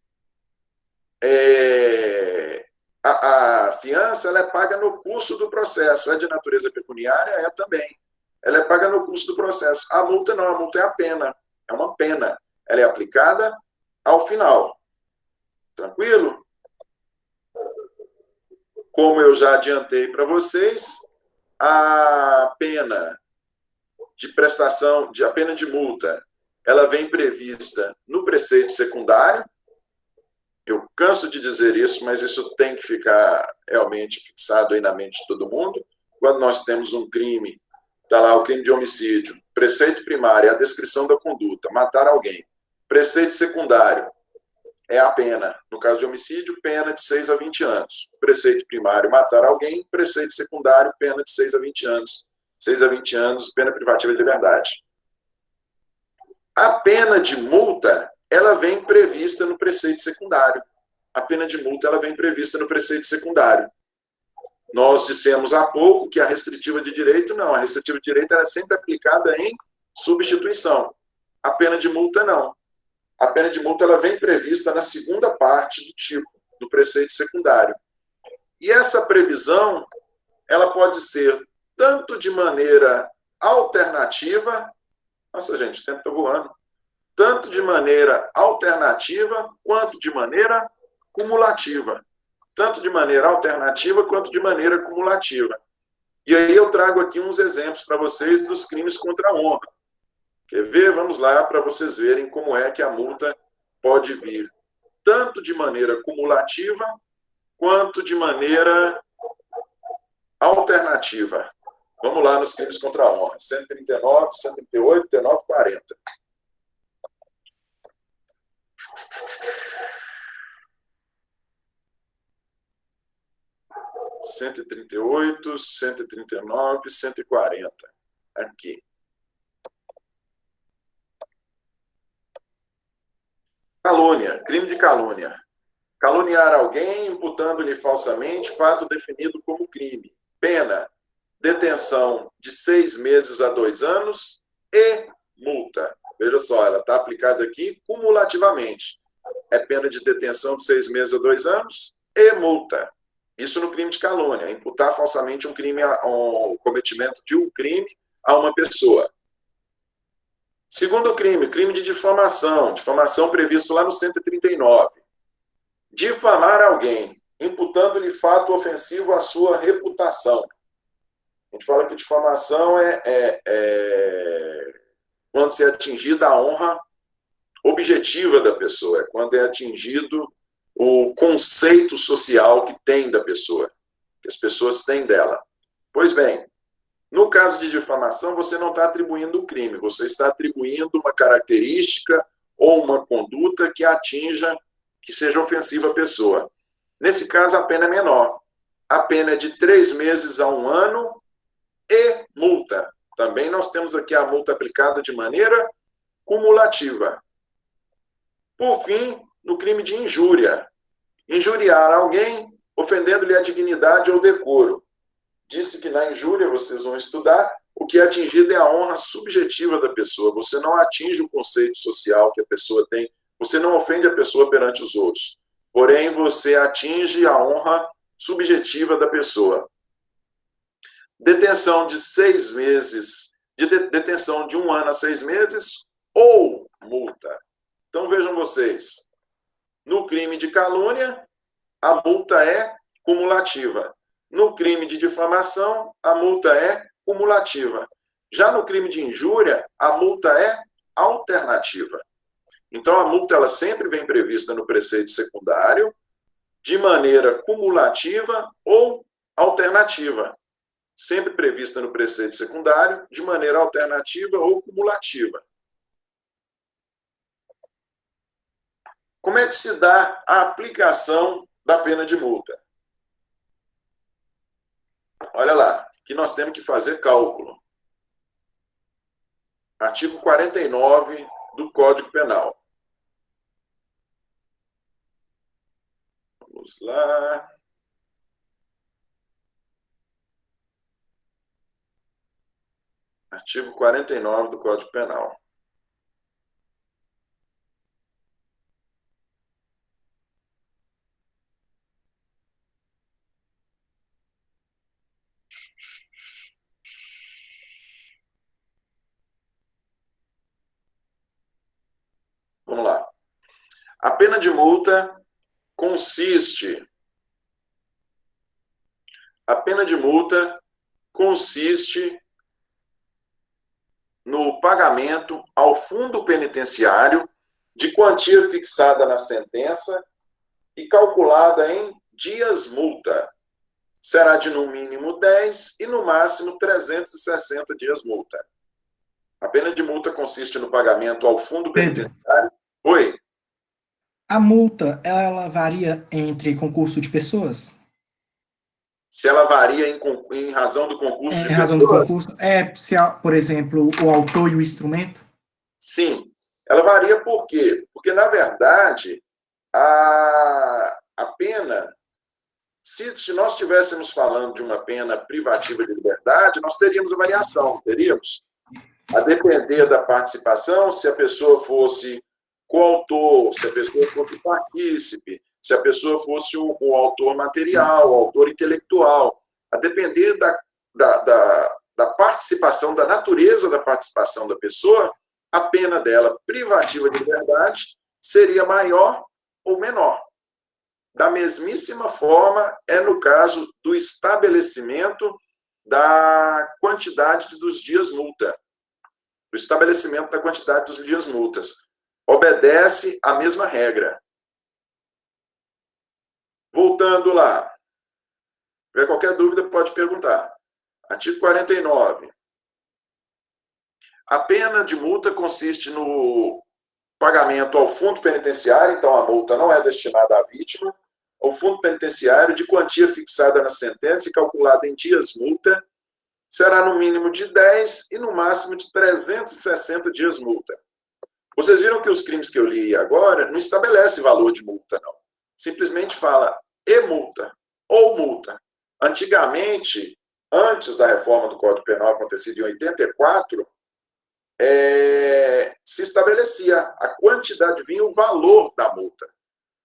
a fiança ela é paga no curso do processo. É de natureza pecuniária? É também. Ela é paga no curso do processo. A multa não, a multa é a pena. É uma pena. Ela é aplicada ao final. Tranquilo? Como eu já adiantei para vocês, a pena de prestação, a pena de multa, ela vem prevista no preceito secundário. Eu canso de dizer isso, mas isso tem que ficar realmente fixado aí na mente de todo mundo. Quando nós temos um crime, está lá o crime de homicídio, preceito primário é a descrição da conduta, matar alguém. Preceito secundário é a pena. No caso de homicídio, pena de 6 a 20 anos. Preceito primário, matar alguém. Preceito secundário, pena de 6 a 20 anos. 6 a 20 anos, pena privativa de liberdade. A pena de multa, ela vem prevista no preceito secundário. A pena de multa, ela vem prevista no preceito secundário. Nós dissemos há pouco que a restritiva de direito, não. A restritiva de direito era sempre aplicada em substituição. A pena de multa, não. A pena de multa ela vem prevista na segunda parte do tipo, do preceito secundário. E essa previsão, ela pode ser tanto de maneira alternativa, nossa gente, o tempo está voando, tanto de maneira alternativa quanto de maneira cumulativa. Tanto de maneira alternativa quanto de maneira cumulativa. E aí eu trago aqui uns exemplos para vocês dos crimes contra a honra. Quer ver? Vamos lá para vocês verem como é que a multa pode vir tanto de maneira cumulativa quanto de maneira alternativa. Vamos lá nos crimes contra a honra. 139, 138, 39, 40. Cento e 138, 139, 140. Aqui. Calúnia, crime de calúnia. Caluniar alguém imputando-lhe falsamente fato definido como crime. Pena, detenção de 6 meses a 2 anos e multa. Veja só, ela está aplicada aqui cumulativamente. É pena de detenção de 6 meses a 2 anos e multa. Isso no crime de calúnia. Imputar falsamente um crime, o cometimento de um crime a uma pessoa. Segundo crime, crime de difamação. Difamação previsto lá no 139. Difamar alguém, imputando-lhe fato ofensivo à sua reputação. A gente fala que difamação quando se é atingida a honra objetiva da pessoa, é quando é atingido o conceito social que tem da pessoa, que as pessoas têm dela. Pois bem, no caso de difamação, você não está atribuindo um crime, você está atribuindo uma característica ou uma conduta que atinja, que seja ofensiva à pessoa. Nesse caso, a pena é menor. A pena é de 3 meses a 1 ano e multa. Também nós temos aqui a multa aplicada de maneira cumulativa. Por fim, no crime de injúria. Injuriar alguém, ofendendo-lhe a dignidade ou decoro. Disse que na injúria, vocês vão estudar, o que é atingido é a honra subjetiva da pessoa. Você não atinge o conceito social que a pessoa tem. Você não ofende a pessoa perante os outros. Porém, você atinge a honra subjetiva da pessoa. Detenção de 6 meses, detenção de 1 ano a 6 meses ou multa. Então, vejam vocês, no crime de calúnia, a multa é cumulativa. No crime de difamação, a multa é cumulativa. Já no crime de injúria, a multa é alternativa. Então, a multa ela sempre vem prevista no preceito secundário, de maneira cumulativa ou alternativa. Sempre prevista no preceito secundário, de maneira alternativa ou cumulativa. Como é que se dá a aplicação da pena de multa? Olha lá, que nós temos que fazer cálculo. Artigo 49 do Código Penal. Vamos lá. Artigo 49 do Código Penal. Vamos lá. A pena de multa consiste... A pena de multa consiste no pagamento ao fundo penitenciário de quantia fixada na sentença e calculada em dias multa. Será de no mínimo 10 e no máximo 360 dias multa. A pena de multa consiste no pagamento ao fundo penitenciário. Oi? A multa, ela varia entre concurso de pessoas? Se ela varia em razão do concurso de Em razão do pessoas? concurso? Se, por exemplo, o autor e o instrumento? Sim. Ela varia por quê? Porque, na verdade, a pena, se nós estivéssemos falando de uma pena privativa de liberdade, nós teríamos a variação, teríamos. A depender da participação, se a pessoa fosse coautor, se a pessoa fosse partícipe, se a pessoa fosse o autor material, o autor intelectual. A depender da participação, da natureza da participação da pessoa, a pena dela privativa de liberdade seria maior ou menor. Da mesmíssima forma, é no caso do estabelecimento da quantidade dos dias multa. O estabelecimento da quantidade dos dias multas. Obedece à mesma regra. Voltando lá. Se tiver qualquer dúvida, pode perguntar. Artigo 49. A pena de multa consiste no pagamento ao fundo penitenciário, então a multa não é destinada à vítima, ao fundo penitenciário de quantia fixada na sentença e calculada em dias multa, será no mínimo de 10 e no máximo de 360 dias multa. Vocês viram que os crimes que eu li agora não estabelece valor de multa, não. Simplesmente fala e multa, ou multa. Antigamente, antes da reforma do Código Penal, acontecida em 84, se estabelecia a quantidade, vinha o valor da multa.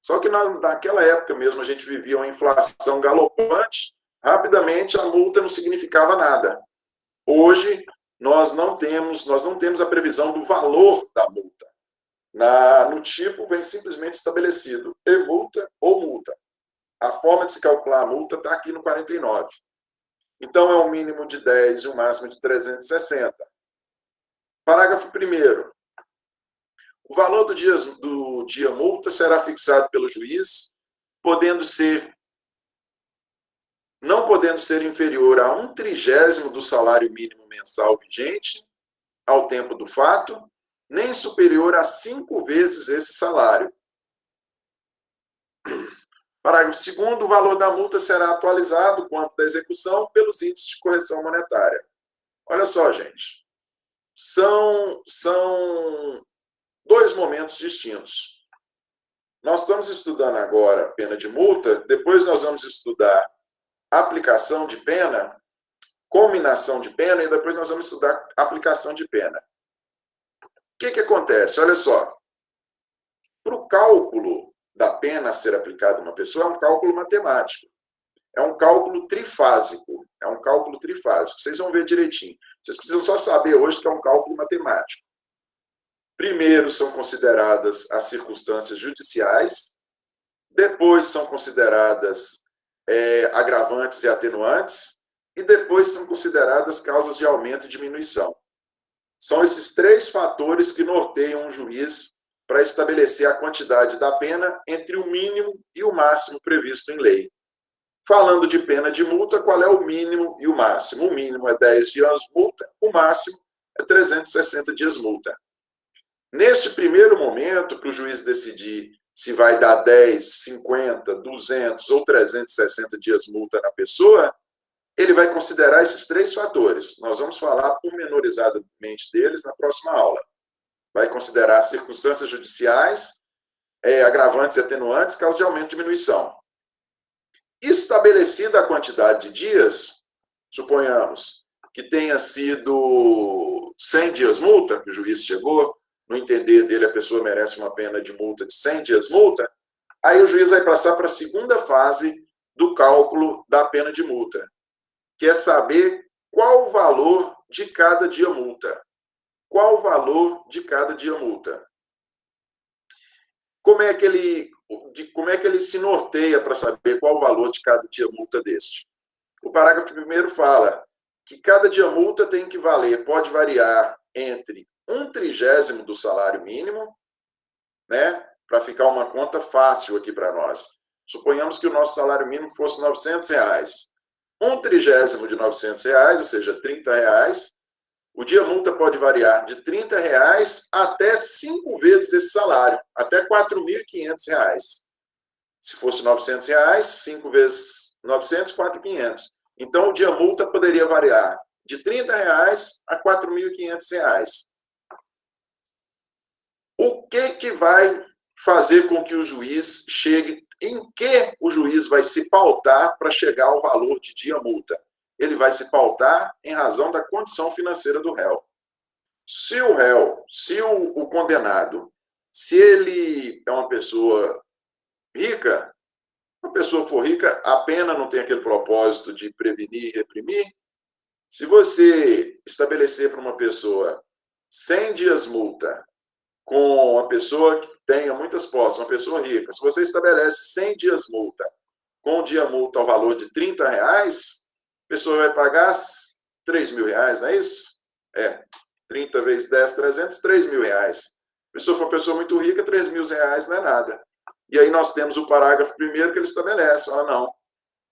Só que naquela época mesmo a gente vivia uma inflação galopante, rapidamente a multa não significava nada. Hoje, nós não temos a previsão do valor da multa. No tipo, vem simplesmente estabelecido e multa ou multa. A forma de se calcular a multa está aqui no 49. Então, é um mínimo de 10 e um máximo de 360. Parágrafo 1º. O valor do dia multa será fixado pelo juiz, não podendo ser inferior a 1/30 do salário mínimo mensal vigente ao tempo do fato, nem superior a 5 vezes esse salário. Parágrafo 2º, o valor da multa será atualizado quanto da execução pelos índices de correção monetária. Olha só, gente. São dois momentos distintos. Nós estamos estudando agora pena de multa, depois nós vamos estudar aplicação de pena, cominação de pena, e depois nós vamos estudar aplicação de pena. O que acontece? Olha só. Para o cálculo da pena a ser aplicada a uma pessoa, é um cálculo matemático. É um cálculo trifásico. Vocês vão ver direitinho. Vocês precisam só saber hoje que é um cálculo matemático. Primeiro são consideradas as circunstâncias judiciais, depois são consideradas agravantes e atenuantes, e depois são consideradas causas de aumento e diminuição. São esses 3 fatores que norteiam um juiz para estabelecer a quantidade da pena entre o mínimo e o máximo previsto em lei. Falando de pena de multa, qual é o mínimo e o máximo? O mínimo é 10 dias multa, o máximo é 360 dias multa. Neste primeiro momento, para o juiz decidir se vai dar 10, 50, 200 ou 360 dias multa na pessoa, ele vai considerar esses 3 fatores. Nós vamos falar pormenorizadamente deles na próxima aula. Vai considerar circunstâncias judiciais, agravantes e atenuantes, caso de aumento e diminuição. Estabelecida a quantidade de dias, suponhamos que tenha sido 100 dias multa, que o juiz chegou, no entender dele a pessoa merece uma pena de multa de 100 dias multa, aí o juiz vai passar para a segunda fase do cálculo da pena de multa, que é saber qual o valor de cada dia multa. Qual o valor de cada dia multa? Como é que ele se norteia para saber qual o valor de cada dia multa deste? O parágrafo 1º fala que cada dia multa tem que valer, pode variar entre 1/30 do salário mínimo, né? Para ficar uma conta fácil aqui para nós. Suponhamos que o nosso salário mínimo fosse R$900. 1/30 de R$900, ou seja, R$30. O dia multa pode variar de R$30 até 5 vezes esse salário, até R$4.500. Se fosse R$900, 5 vezes 900, 4.500. Então, o dia multa poderia variar de R$30 a R$4.500. O que vai fazer com que o juiz chegue, em que o juiz vai se pautar para chegar ao valor de dia multa? Ele vai se pautar em razão da condição financeira do réu. Se o réu, se o condenado, se ele é uma pessoa rica, uma pessoa for rica, a pena não tem aquele propósito de prevenir e reprimir. Se você estabelecer para uma pessoa 100 dias multa, com uma pessoa que tenha muitas posses, uma pessoa rica, se você estabelece 100 dias multa, com o dia multa ao valor de R$30, a pessoa vai pagar R$3.000, não é isso? 30 vezes 10, 300, R$3.000. Se a pessoa for uma pessoa muito rica, R$3.000 não é nada. E aí nós temos o parágrafo 1º que ele estabelece, não,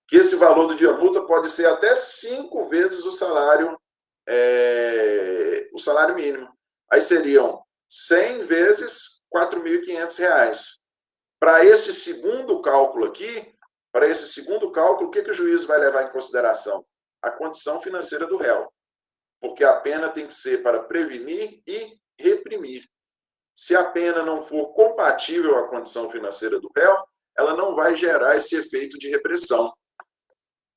que esse valor do dia multa pode ser até 5 vezes o salário mínimo. Aí seriam 100 vezes R$4.500. Para esse segundo cálculo aqui, o que o juiz vai levar em consideração? A condição financeira do réu. Porque a pena tem que ser para prevenir e reprimir. Se a pena não for compatível à condição financeira do réu, ela não vai gerar esse efeito de repressão.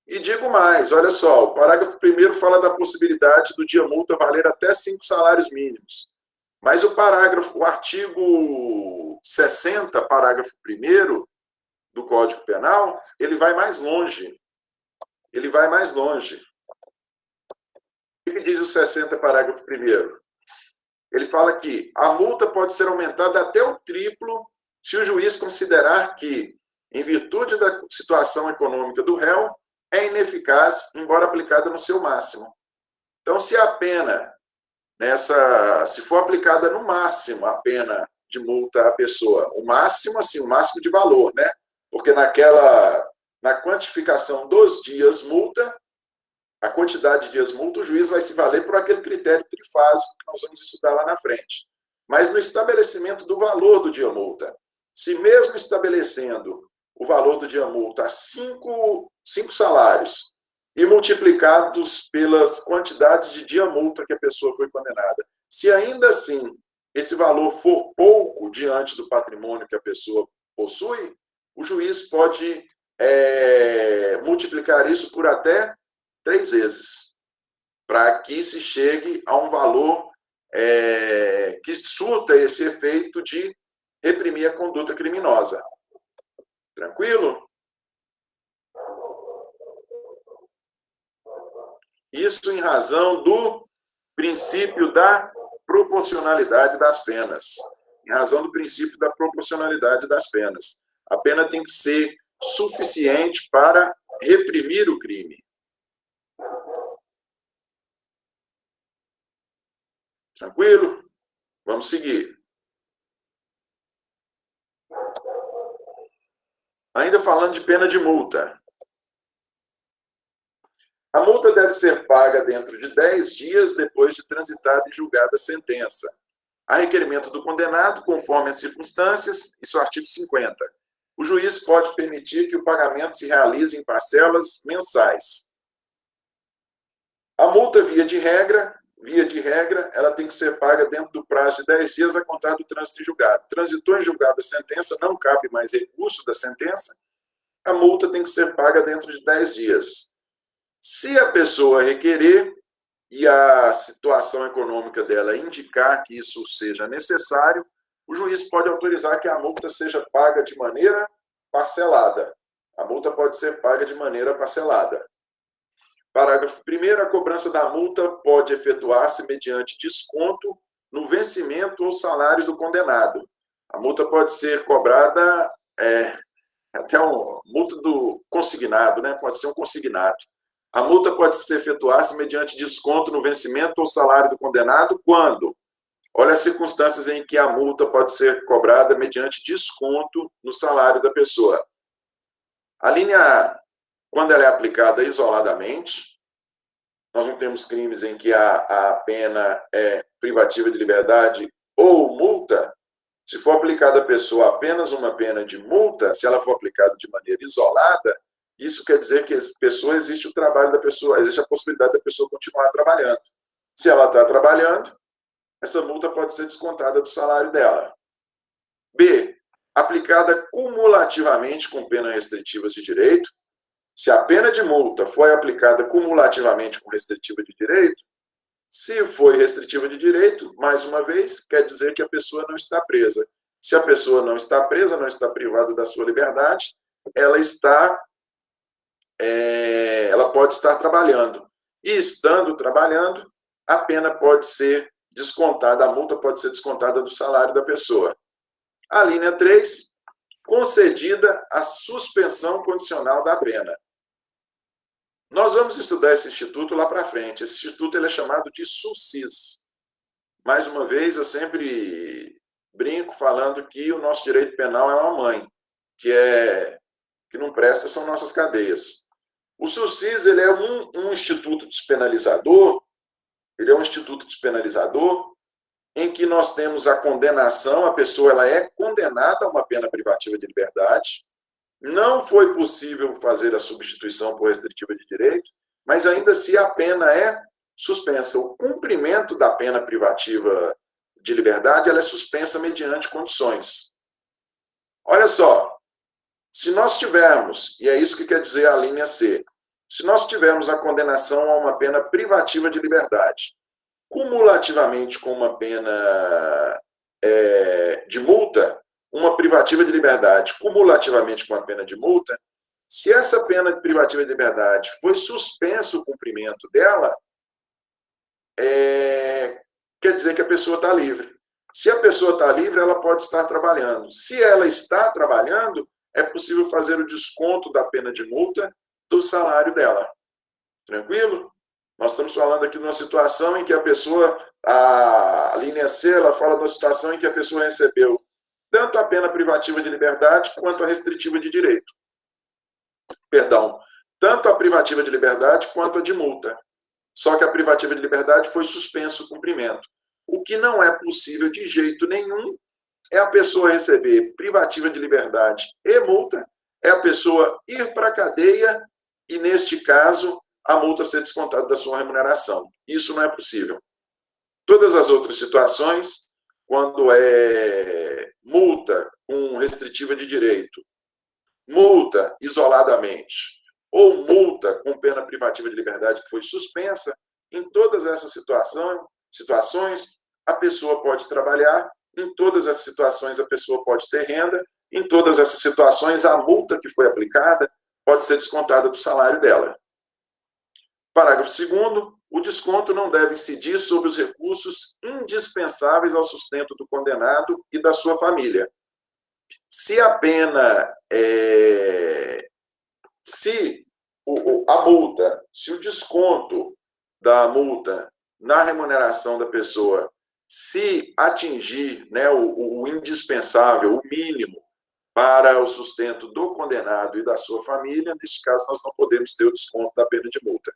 E digo mais, olha só, o parágrafo 1º fala da possibilidade do dia multa valer até 5 salários mínimos. Mas o artigo 60, parágrafo 1º do Código Penal, ele vai mais longe. Ele vai mais longe. O que diz o 60, parágrafo 1º? Ele fala que a multa pode ser aumentada até o triplo se o juiz considerar que, em virtude da situação econômica do réu, é ineficaz, embora aplicada no seu máximo. Então, se a pena, se for aplicada no máximo a pena de multa à pessoa, o máximo, assim, o máximo de valor, né? Porque na quantificação dos dias multa, a quantidade de dias multa, o juiz vai se valer por aquele critério trifásico que nós vamos estudar lá na frente. Mas no estabelecimento do valor do dia multa, se mesmo estabelecendo o valor do dia multa a 5 salários e multiplicados pelas quantidades de dia multa que a pessoa foi condenada, se ainda assim esse valor for pouco diante do patrimônio que a pessoa possui, o juiz pode multiplicar isso por até 3 vezes, para que se chegue a um valor que surta esse efeito de reprimir a conduta criminosa. Tranquilo? Isso em razão do princípio da proporcionalidade das penas. Em razão do princípio da proporcionalidade das penas. A pena tem que ser suficiente para reprimir o crime. Tranquilo? Vamos seguir. Ainda falando de pena de multa. A multa deve ser paga dentro de 10 dias depois de transitada e julgada a sentença. A requerimento do condenado, conforme as circunstâncias, isso é o artigo 50. O juiz pode permitir que o pagamento se realize em parcelas mensais. A multa, via de regra, ela tem que ser paga dentro do prazo de 10 dias a contar do trânsito em julgado. Transitou em julgado a sentença, não cabe mais recurso da sentença, a multa tem que ser paga dentro de 10 dias. Se a pessoa requerer e a situação econômica dela indicar que isso seja necessário, o juiz pode autorizar que a multa seja paga de maneira parcelada. A multa pode ser paga de maneira parcelada. Parágrafo 1º, a cobrança da multa pode efetuar-se mediante desconto no vencimento ou salário do condenado. A multa pode ser cobrada, até uma multa do consignado, né? Pode ser um consignado. A multa pode se efetuar-se mediante desconto no vencimento ou salário do condenado quando? Olha as circunstâncias em que a multa pode ser cobrada mediante desconto no salário da pessoa. A linha A, quando ela é aplicada isoladamente, nós não temos crimes em que a pena é privativa de liberdade ou multa. Se for aplicada à pessoa apenas uma pena de multa, se ela for aplicada de maneira isolada, isso quer dizer que a pessoa, existe o trabalho da pessoa, existe a possibilidade da pessoa continuar trabalhando. Se ela está trabalhando, essa multa pode ser descontada do salário dela. B, aplicada cumulativamente com penas restritivas de direito. Se a pena de multa foi aplicada cumulativamente com restritiva de direito, se foi restritiva de direito, mais uma vez, quer dizer que a pessoa não está presa. Se a pessoa não está presa, não está privada da sua liberdade, ela pode estar trabalhando. E estando trabalhando, a pena pode ser descontada, a multa pode ser descontada do salário da pessoa. A linha 3, concedida a suspensão condicional da pena. Nós vamos estudar esse instituto lá para frente. Esse instituto ele é chamado de SUSIS. Mais uma vez, eu sempre brinco falando que o nosso direito penal é uma mãe, que não presta são nossas cadeias. O SUSIS ele é um instituto despenalizador, em que nós temos a condenação, a pessoa ela é condenada a uma pena privativa de liberdade, não foi possível fazer a substituição por restritiva de direito, mas ainda assim a pena é suspensa. O cumprimento da pena privativa de liberdade ela é suspensa mediante condições. Olha só, se nós tivermos, e é isso que quer dizer a linha C, se nós tivermos a condenação a uma pena privativa de liberdade, cumulativamente com uma pena de multa, uma privativa de liberdade cumulativamente com a pena de multa, se essa pena privativa de liberdade foi suspenso o cumprimento dela, quer dizer que a pessoa está livre. Se a pessoa está livre, ela pode estar trabalhando. Se ela está trabalhando, é possível fazer o desconto da pena de multa do salário dela. Tranquilo? Nós estamos falando aqui de uma situação em que a pessoa, a linha C, ela fala de uma situação em que a pessoa recebeu tanto a pena privativa de liberdade quanto a restritiva de direito. Perdão, tanto a privativa de liberdade quanto a de multa. Só que a privativa de liberdade foi suspenso o cumprimento. O que não é possível de jeito nenhum é a pessoa receber privativa de liberdade e multa, é a pessoa ir para a cadeia e, neste caso, a multa ser descontada da sua remuneração. Isso não é possível. Todas as outras situações, quando é multa com restritiva de direito, multa isoladamente, ou multa com pena privativa de liberdade que foi suspensa, em todas essas situações, a pessoa pode trabalhar, em todas essas situações a pessoa pode ter renda, em todas essas situações a multa que foi aplicada pode ser descontada do salário dela. Parágrafo 2º, o desconto não deve incidir sobre os recursos indispensáveis ao sustento do condenado e da sua família. Se a pena, a multa, se o desconto da multa na remuneração da pessoa, se atingir, né, o indispensável, o mínimo para o sustento do condenado e da sua família, neste caso nós não podemos ter o desconto da pena de multa.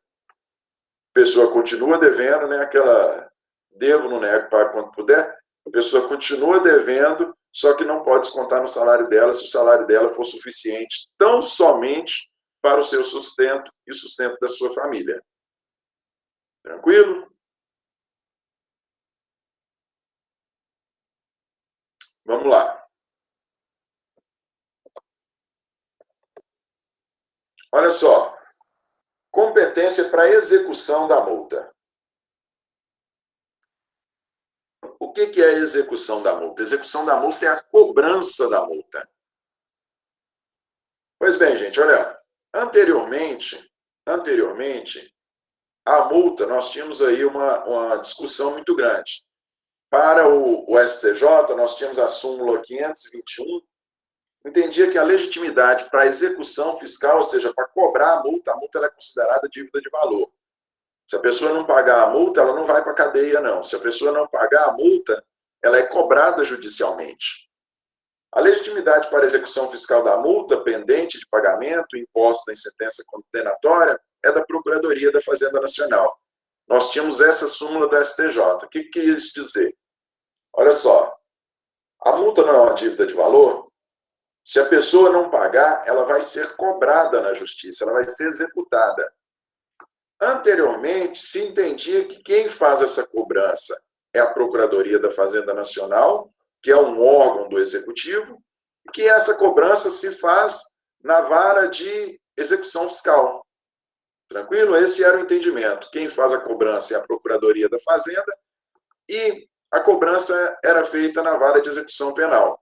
A pessoa continua devendo, né, aquela devo, não nego, pago quando puder, a pessoa continua devendo, só que não pode descontar no salário dela se o salário dela for suficiente tão somente para o seu sustento e o sustento da sua família. Tranquilo? Vamos lá. Olha só. Competência para execução da multa. que é a execução da multa? A execução da multa é a cobrança da multa. Pois bem, gente, olha, anteriormente, a multa, nós tínhamos aí uma discussão muito grande. Para o STJ, nós tínhamos a súmula 521, entendia que a legitimidade para a execução fiscal, ou seja, para cobrar a multa ela é considerada dívida de valor. Se a pessoa não pagar a multa, ela não vai para a cadeia, não. Se a pessoa não pagar a multa, ela é cobrada judicialmente. A legitimidade para a execução fiscal da multa pendente de pagamento imposta em sentença condenatória é da Procuradoria da Fazenda Nacional. Nós tínhamos essa súmula do STJ. O que quer isso dizer? Olha só, a multa não é uma dívida de valor. Se a pessoa não pagar, ela vai ser cobrada na justiça, ela vai ser executada. Anteriormente, se entendia que quem faz essa cobrança é a Procuradoria da Fazenda Nacional, que é um órgão do Executivo, e que essa cobrança se faz na vara de execução fiscal. Tranquilo? Esse era o entendimento. Quem faz a cobrança é a Procuradoria da Fazenda e a cobrança era feita na vara de execução penal.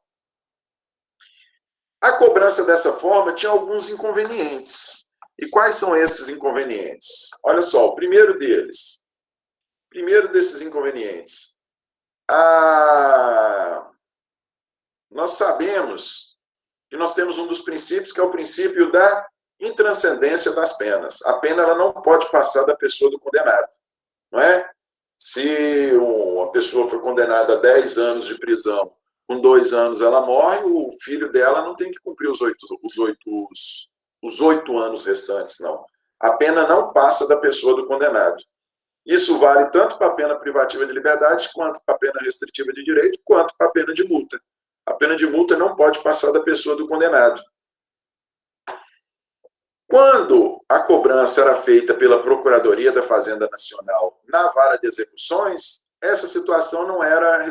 A cobrança dessa forma tinha alguns inconvenientes. E quais são esses inconvenientes? Olha só, o primeiro desses inconvenientes. Nós sabemos que nós temos um dos princípios, que é o princípio da intranscendência das penas. A pena ela não pode passar da pessoa do condenado, não é? Se uma pessoa foi condenada a 10 anos de prisão, com 2 anos ela morre, o filho dela não tem que cumprir os 8 anos restantes, não. A pena não passa da pessoa do condenado. Isso vale tanto para a pena privativa de liberdade, quanto para a pena restritiva de direito, quanto para a pena de multa. A pena de multa não pode passar da pessoa do condenado. Quando a cobrança era feita pela Procuradoria da Fazenda Nacional na vara de execuções, essa situação não era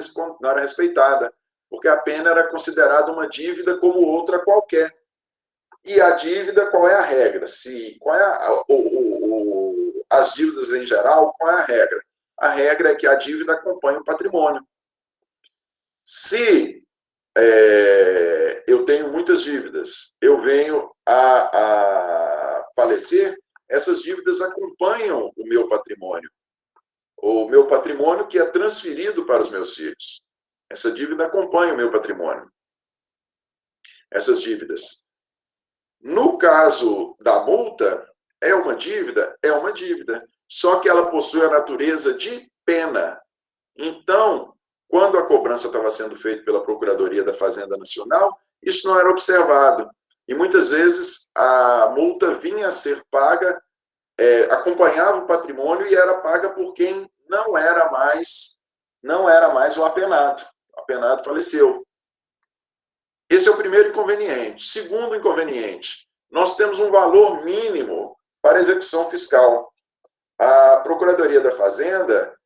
respeitada, porque a pena era considerada uma dívida como outra qualquer. E a dívida, qual é a regra? As dívidas em geral, qual é a regra? A regra é que a dívida acompanha o patrimônio. Se eu tenho muitas dívidas, eu venho a falecer, essas dívidas acompanham o meu patrimônio. O meu patrimônio que é transferido para os meus filhos. Essa dívida acompanha o meu patrimônio. Essas dívidas. No caso da multa, é uma dívida? É uma dívida. Só que ela possui a natureza de pena. Então, quando a cobrança estava sendo feita pela Procuradoria da Fazenda Nacional, isso não era observado. E muitas vezes a multa vinha a ser paga, acompanhava o patrimônio e era paga por quem não era mais o apenado. O apenado faleceu. Esse é o primeiro inconveniente. Segundo inconveniente, nós temos um valor mínimo para execução fiscal. A Procuradoria da Fazenda,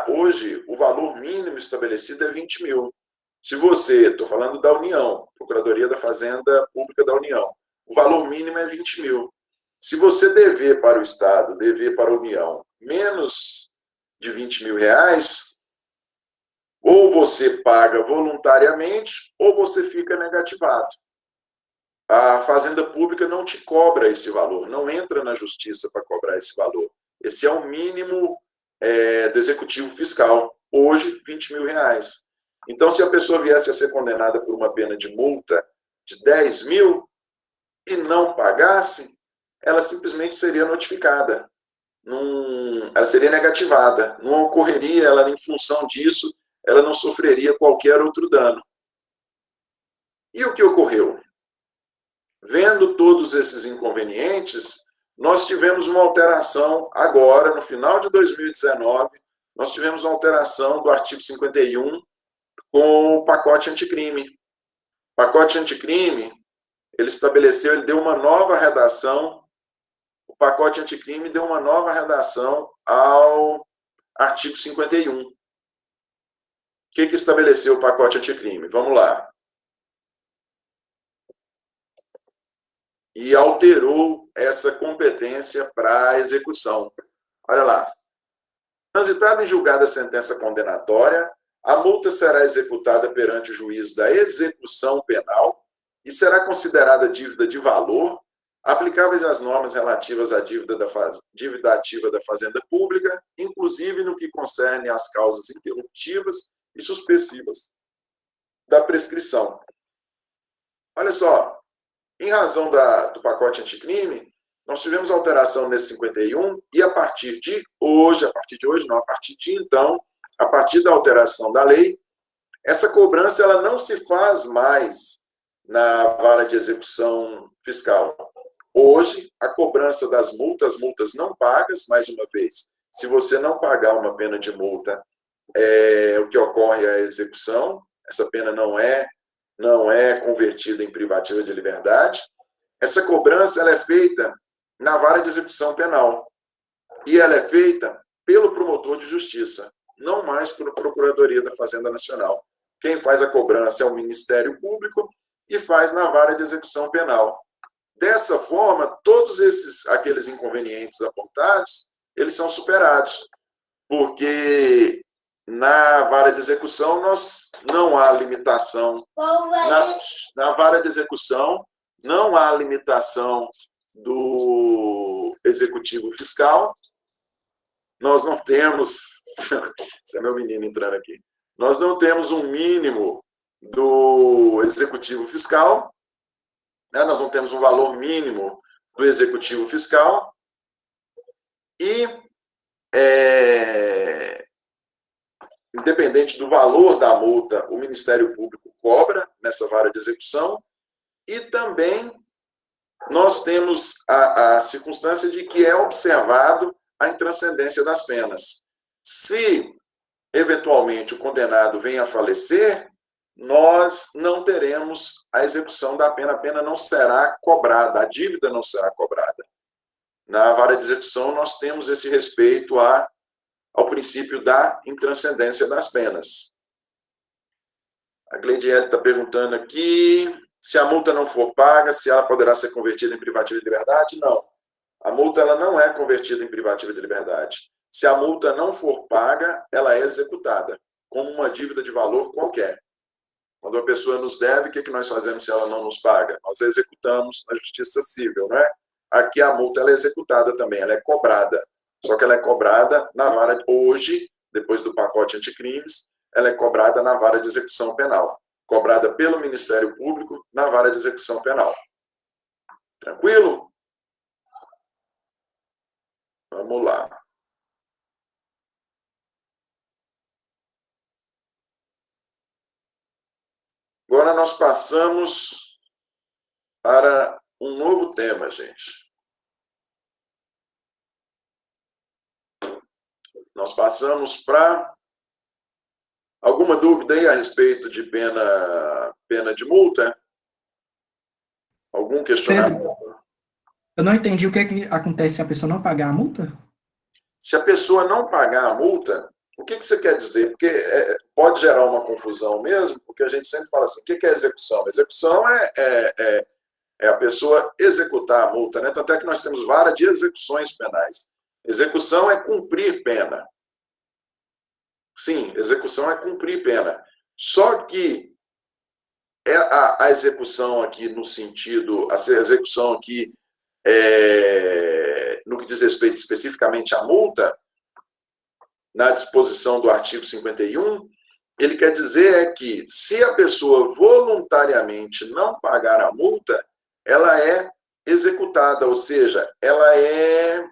hoje, o valor mínimo estabelecido é 20 mil. Se você, estou falando da União, Procuradoria da Fazenda Pública da União, o valor mínimo é 20 mil. Se você dever para o Estado, dever para a União, menos de 20 mil reais, ou você paga voluntariamente, ou você fica negativado. A Fazenda Pública não te cobra esse valor, não entra na Justiça para cobrar esse valor. Esse é o mínimo do Executivo Fiscal, hoje, 20 mil reais. Então, se a pessoa viesse a ser condenada por uma pena de multa de 10 mil e não pagasse, ela simplesmente seria notificada. Ela seria negativada. Não ocorreria, ela, em função disso, ela não sofreria qualquer outro dano. E o que ocorreu? Vendo todos esses inconvenientes, nós tivemos uma alteração agora, no final de 2019, nós tivemos uma alteração do artigo 51 com o pacote anticrime. O pacote anticrime, ele deu uma nova redação, o pacote anticrime deu uma nova redação ao artigo 51. O que estabeleceu o pacote anticrime? Vamos lá. E alterou essa competência para a execução. Olha lá. Transitada em julgada a sentença condenatória, A multa será executada perante o juiz da execução penal e será considerada dívida de valor, aplicáveis às normas relativas à dívida ativa da Fazenda Pública, inclusive no que concerne às causas interruptivas e suspensivas da prescrição. Olha só, em razão do pacote anticrime, nós tivemos alteração nesse 51 e a partir de então, a partir da alteração da lei, essa cobrança ela não se faz mais na vara de execução fiscal. Hoje, a cobrança das multas não pagas, mais uma vez, se você não pagar uma pena de multa, o que ocorre é a execução, essa pena não é convertida em privativa de liberdade. Essa cobrança ela é feita na vara de execução penal e ela é feita pelo promotor de justiça, não mais pela Procuradoria da Fazenda Nacional. Quem faz a cobrança é o Ministério Público e faz na vara de execução penal. Dessa forma, todos aqueles inconvenientes apontados, eles são superados, porque na vara de execução não há limitação. Na vara de execução não há limitação do executivo fiscal. Nós não temos, esse é meu menino entrando aqui, nós não temos um mínimo do executivo fiscal, né? Nós não temos um valor mínimo do executivo fiscal e, independente do valor da multa, o Ministério Público cobra nessa vara de execução e também nós temos a circunstância de que é observado a intranscendência das penas. Se, eventualmente, o condenado venha a falecer, nós não teremos a execução da pena, a pena não será cobrada, a dívida não será cobrada. Na vara de execução, nós temos esse respeito ao princípio da intranscendência das penas. A Gleidiele está perguntando aqui se a multa não for paga, se ela poderá ser convertida em privativa de liberdade. Não. A multa ela não é convertida em privativa de liberdade. Se a multa não for paga, ela é executada, como uma dívida de valor qualquer. Quando a pessoa nos deve, o que nós fazemos se ela não nos paga? Nós a executamos na justiça civil, não é? Aqui a multa ela é executada também, ela é cobrada. Só que ela é cobrada na vara, hoje, depois do pacote anticrimes, ela é cobrada na vara de execução penal. Cobrada pelo Ministério Público na vara de execução penal. Tranquilo? Vamos lá. Agora nós passamos para um novo tema, gente. Nós passamos para... Alguma dúvida aí a respeito de pena de multa? Algum questionamento? Pedro, eu não entendi o que acontece se a pessoa não pagar a multa? Se a pessoa não pagar a multa, o que você quer dizer? Porque pode gerar uma confusão mesmo, porque a gente sempre fala assim, o que é execução? Execução é a pessoa executar a multa, né? Tanto é que nós temos vara de execuções penais. Execução é cumprir pena. Sim, execução é cumprir pena. Só que a execução aqui no sentido, a execução aqui no que diz respeito especificamente à multa, na disposição do artigo 51, ele quer dizer que se a pessoa voluntariamente não pagar a multa, ela é executada, ou seja, ela é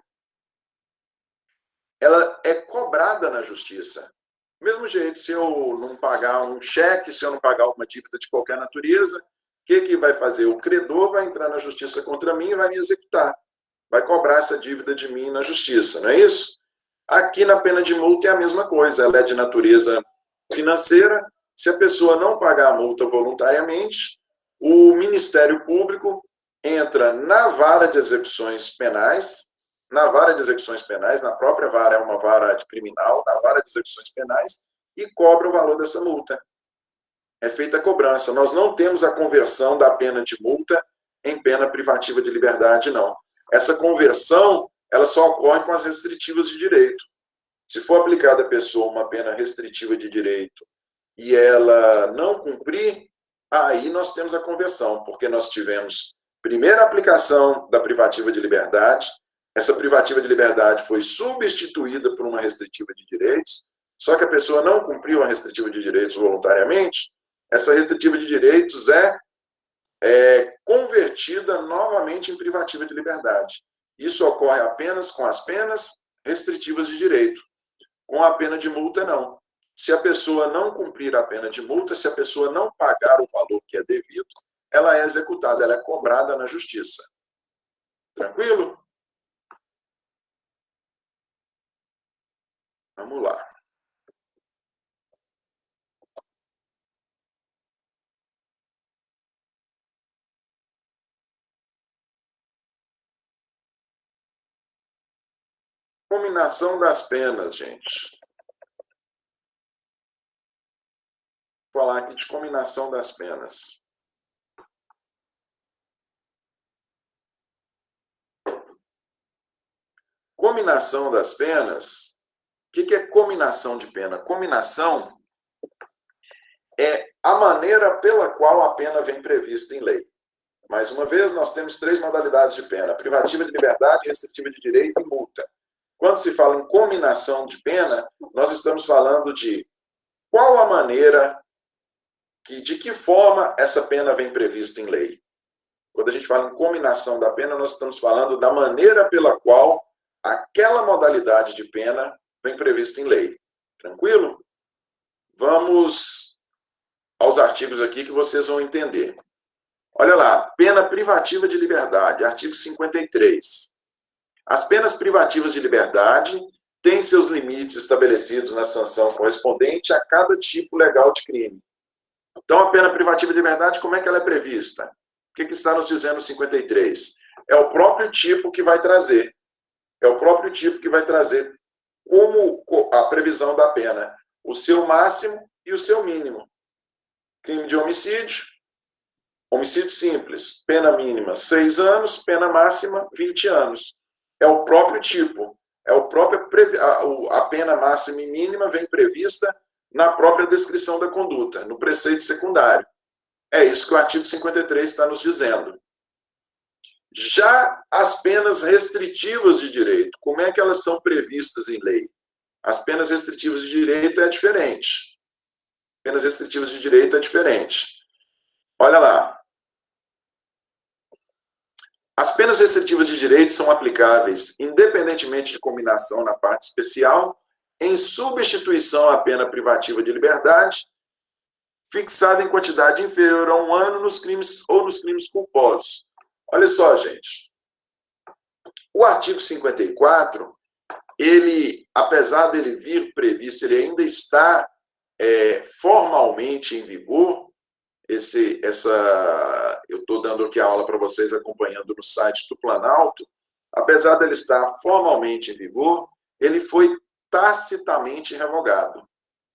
cobrada na justiça. Do mesmo jeito, se eu não pagar um cheque, se eu não pagar uma dívida de qualquer natureza, o que vai fazer? O credor vai entrar na justiça contra mim e vai me executar. Vai cobrar essa dívida de mim na justiça, não é isso? Aqui na pena de multa é a mesma coisa, ela é de natureza financeira. Se a pessoa não pagar a multa voluntariamente, o Ministério Público entra na vara de execuções penais, na própria vara, é uma vara de criminal, na vara de execuções penais, e cobra o valor dessa multa. É feita a cobrança. Nós não temos a conversão da pena de multa em pena privativa de liberdade, não. Essa conversão, ela só ocorre com as restritivas de direito. Se for aplicada à pessoa uma pena restritiva de direito e ela não cumprir, aí nós temos a conversão, porque nós tivemos primeira aplicação da privativa de liberdade, essa privativa de liberdade foi substituída por uma restritiva de direitos, só que a pessoa não cumpriu a restritiva de direitos voluntariamente, essa restritiva de direitos é convertida novamente em privativa de liberdade. Isso ocorre apenas com as penas restritivas de direito. Com a pena de multa, não. Se a pessoa não cumprir a pena de multa, se a pessoa não pagar o valor que é devido, ela é executada, ela é cobrada na justiça. Tranquilo? Vamos lá. Cominação das penas, gente. Vou falar aqui de cominação das penas. Cominação das penas. O que é cominação de pena? Cominação é a maneira pela qual a pena vem prevista em lei. Mais uma vez, nós temos 3 modalidades de pena: privativa de liberdade, restritiva de direito e multa. Quando se fala em cominação de pena, nós estamos falando de qual a maneira, de que forma essa pena vem prevista em lei. Quando a gente fala em cominação da pena, nós estamos falando da maneira pela qual aquela modalidade de pena vem prevista em lei. Tranquilo? Vamos aos artigos aqui que vocês vão entender. Olha lá, pena privativa de liberdade, artigo 53. As penas privativas de liberdade têm seus limites estabelecidos na sanção correspondente a cada tipo legal de crime. Então, a pena privativa de liberdade, como é que ela é prevista? O que está nos dizendo o 53? É o próprio tipo que vai trazer. É o próprio tipo que vai trazer como a previsão da pena, o seu máximo e o seu mínimo. Crime de homicídio, homicídio simples, pena mínima 6 anos, pena máxima 20 anos. É o próprio tipo, a pena máxima e mínima vem prevista na própria descrição da conduta, no preceito secundário. É isso que o artigo 53 está nos dizendo. Já as penas restritivas de direito, como é que elas são previstas em lei? As penas restritivas de direito é diferente. Penas restritivas de direito é diferente. Olha lá. As penas restritivas de direito são aplicáveis, independentemente de cominação na parte especial, em substituição à pena privativa de liberdade, fixada em quantidade inferior a 1 ano nos crimes ou nos crimes culposos. Olha só, gente. O artigo 54, ele, apesar dele vir previsto, ele ainda está formalmente em vigor. Eu estou dando aqui a aula para vocês, acompanhando no site do Planalto. Apesar dele estar formalmente em vigor, ele foi tacitamente revogado.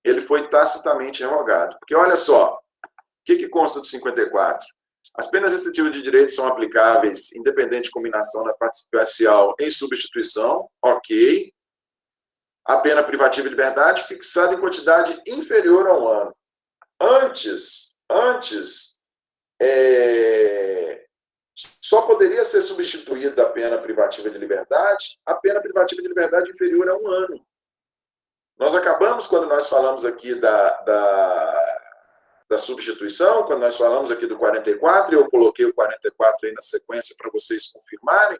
Ele foi tacitamente revogado. Porque, olha só, o que consta do 54? As penas restritivas de direito são aplicáveis, independente de cominação na parte especial, em substituição, ok. A pena privativa de liberdade fixada em quantidade inferior a 1 ano. Antes, só poderia ser substituída a pena privativa de liberdade a pena privativa de liberdade inferior a 1 ano. Nós acabamos, quando nós falamos aqui da substituição, quando nós falamos aqui do 44, e eu coloquei o 44 aí na sequência para vocês confirmarem,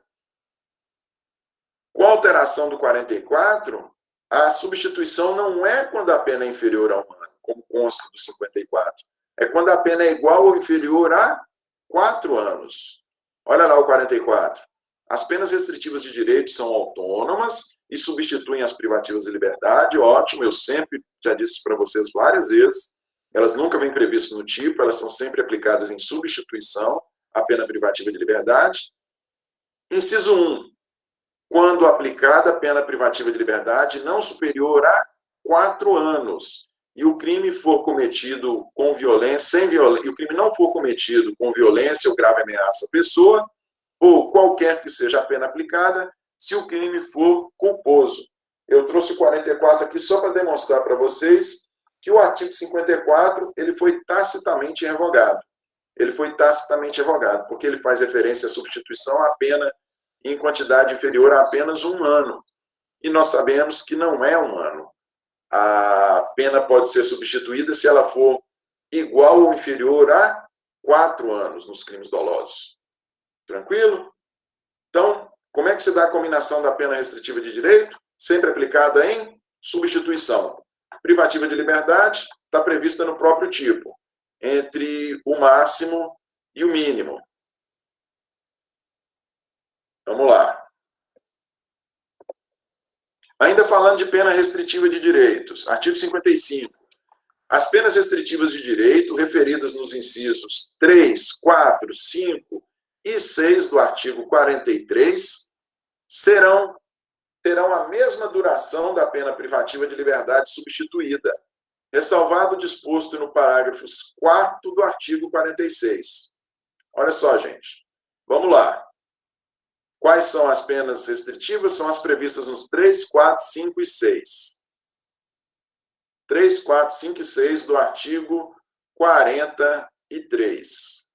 com a alteração do 44, a substituição não é quando a pena é inferior a 1 ano, como consta do 54. É quando a pena é igual ou inferior a 4 anos. Olha lá o 44. As penas restritivas de direito são autônomas e substituem as privativas de liberdade. Ótimo, eu sempre já disse para vocês várias vezes. Elas nunca vêm previstas no tipo, elas são sempre aplicadas em substituição à pena privativa de liberdade. Inciso 1. Quando aplicada a pena privativa de liberdade não superior a 4 anos e o crime for cometido com violência, e o crime não for cometido com violência ou grave ameaça à pessoa, ou qualquer que seja a pena aplicada, se o crime for culposo. Eu trouxe o 44 aqui só para demonstrar para vocês que o artigo 54 ele foi tacitamente revogado. Ele foi tacitamente revogado, porque ele faz referência à substituição à pena em quantidade inferior a apenas 1 ano. E nós sabemos que não é 1 ano. A pena pode ser substituída se ela for igual ou inferior a 4 anos nos crimes dolosos. Tranquilo? Então, como é que se dá a cominação da pena restritiva de direito? Sempre aplicada em substituição. Privativa de liberdade está prevista no próprio tipo, entre o máximo e o mínimo. Vamos lá. Ainda falando de pena restritiva de direitos, artigo 55. As penas restritivas de direito referidas nos incisos 3, 4, 5 e 6 do artigo 43 terão a mesma duração da pena privativa de liberdade substituída, ressalvado o disposto no parágrafo 4º do artigo 46. Olha só, gente. Vamos lá. Quais são as penas restritivas? São as previstas nos 3, 4, 5 e 6. 3, 4, 5 e 6 do artigo 43.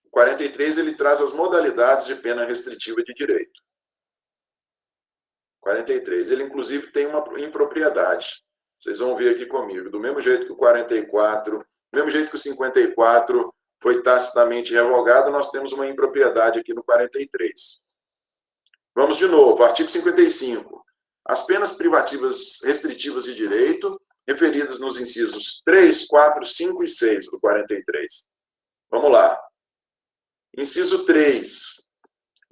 O 43 ele traz as modalidades de pena restritiva de direito. 43. Ele, inclusive, tem uma impropriedade. Vocês vão ver aqui comigo. Do mesmo jeito que o 44, do mesmo jeito que o 54 foi tacitamente revogado, nós temos uma impropriedade aqui no 43. Vamos de novo. Artigo 55. As penas privativas restritivas de direito referidas nos incisos 3, 4, 5 e 6 do 43. Vamos lá. Inciso 3,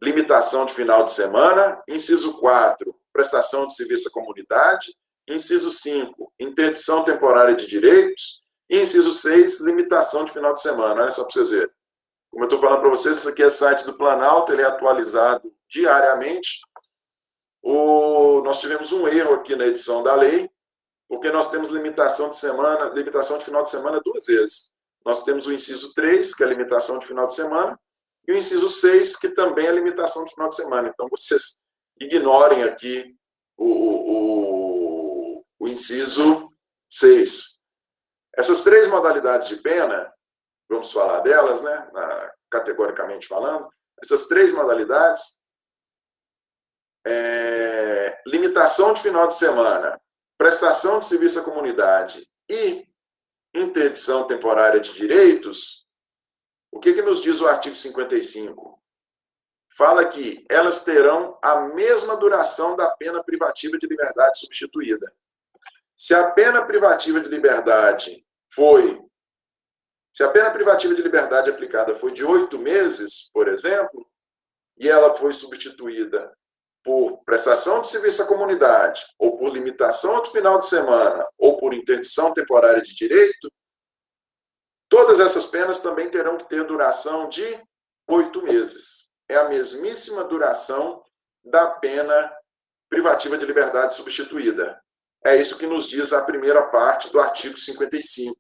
limitação de final de semana. Inciso 4, prestação de serviço à comunidade. Inciso 5, interdição temporária de direitos. E inciso 6, limitação de final de semana. Olha só para vocês verem. Como eu estou falando para vocês, isso aqui é site do Planalto, ele é atualizado diariamente. Nós tivemos um erro aqui na edição da lei, porque nós temos limitação de final de semana 2 vezes. Nós temos o inciso 3, que é a limitação de final de semana, e o inciso 6, que também é a limitação de final de semana. Então, vocês ignorem aqui o inciso 6. Essas 3 modalidades de pena, vamos falar delas, né, categoricamente falando, essas 3 modalidades, limitação de final de semana, prestação de serviço à comunidade e interdição temporária de direitos, o que nos diz o artigo 55? Fala que elas terão a mesma duração da pena privativa de liberdade substituída. Se a pena privativa de liberdade aplicada foi de 8 meses, por exemplo, e ela foi substituída por prestação de serviço à comunidade, ou por limitação de final de semana, ou por interdição temporária de direito, todas essas penas também terão que ter duração de 8 meses. É a mesmíssima duração da pena privativa de liberdade substituída. É isso que nos diz a primeira parte do artigo 55.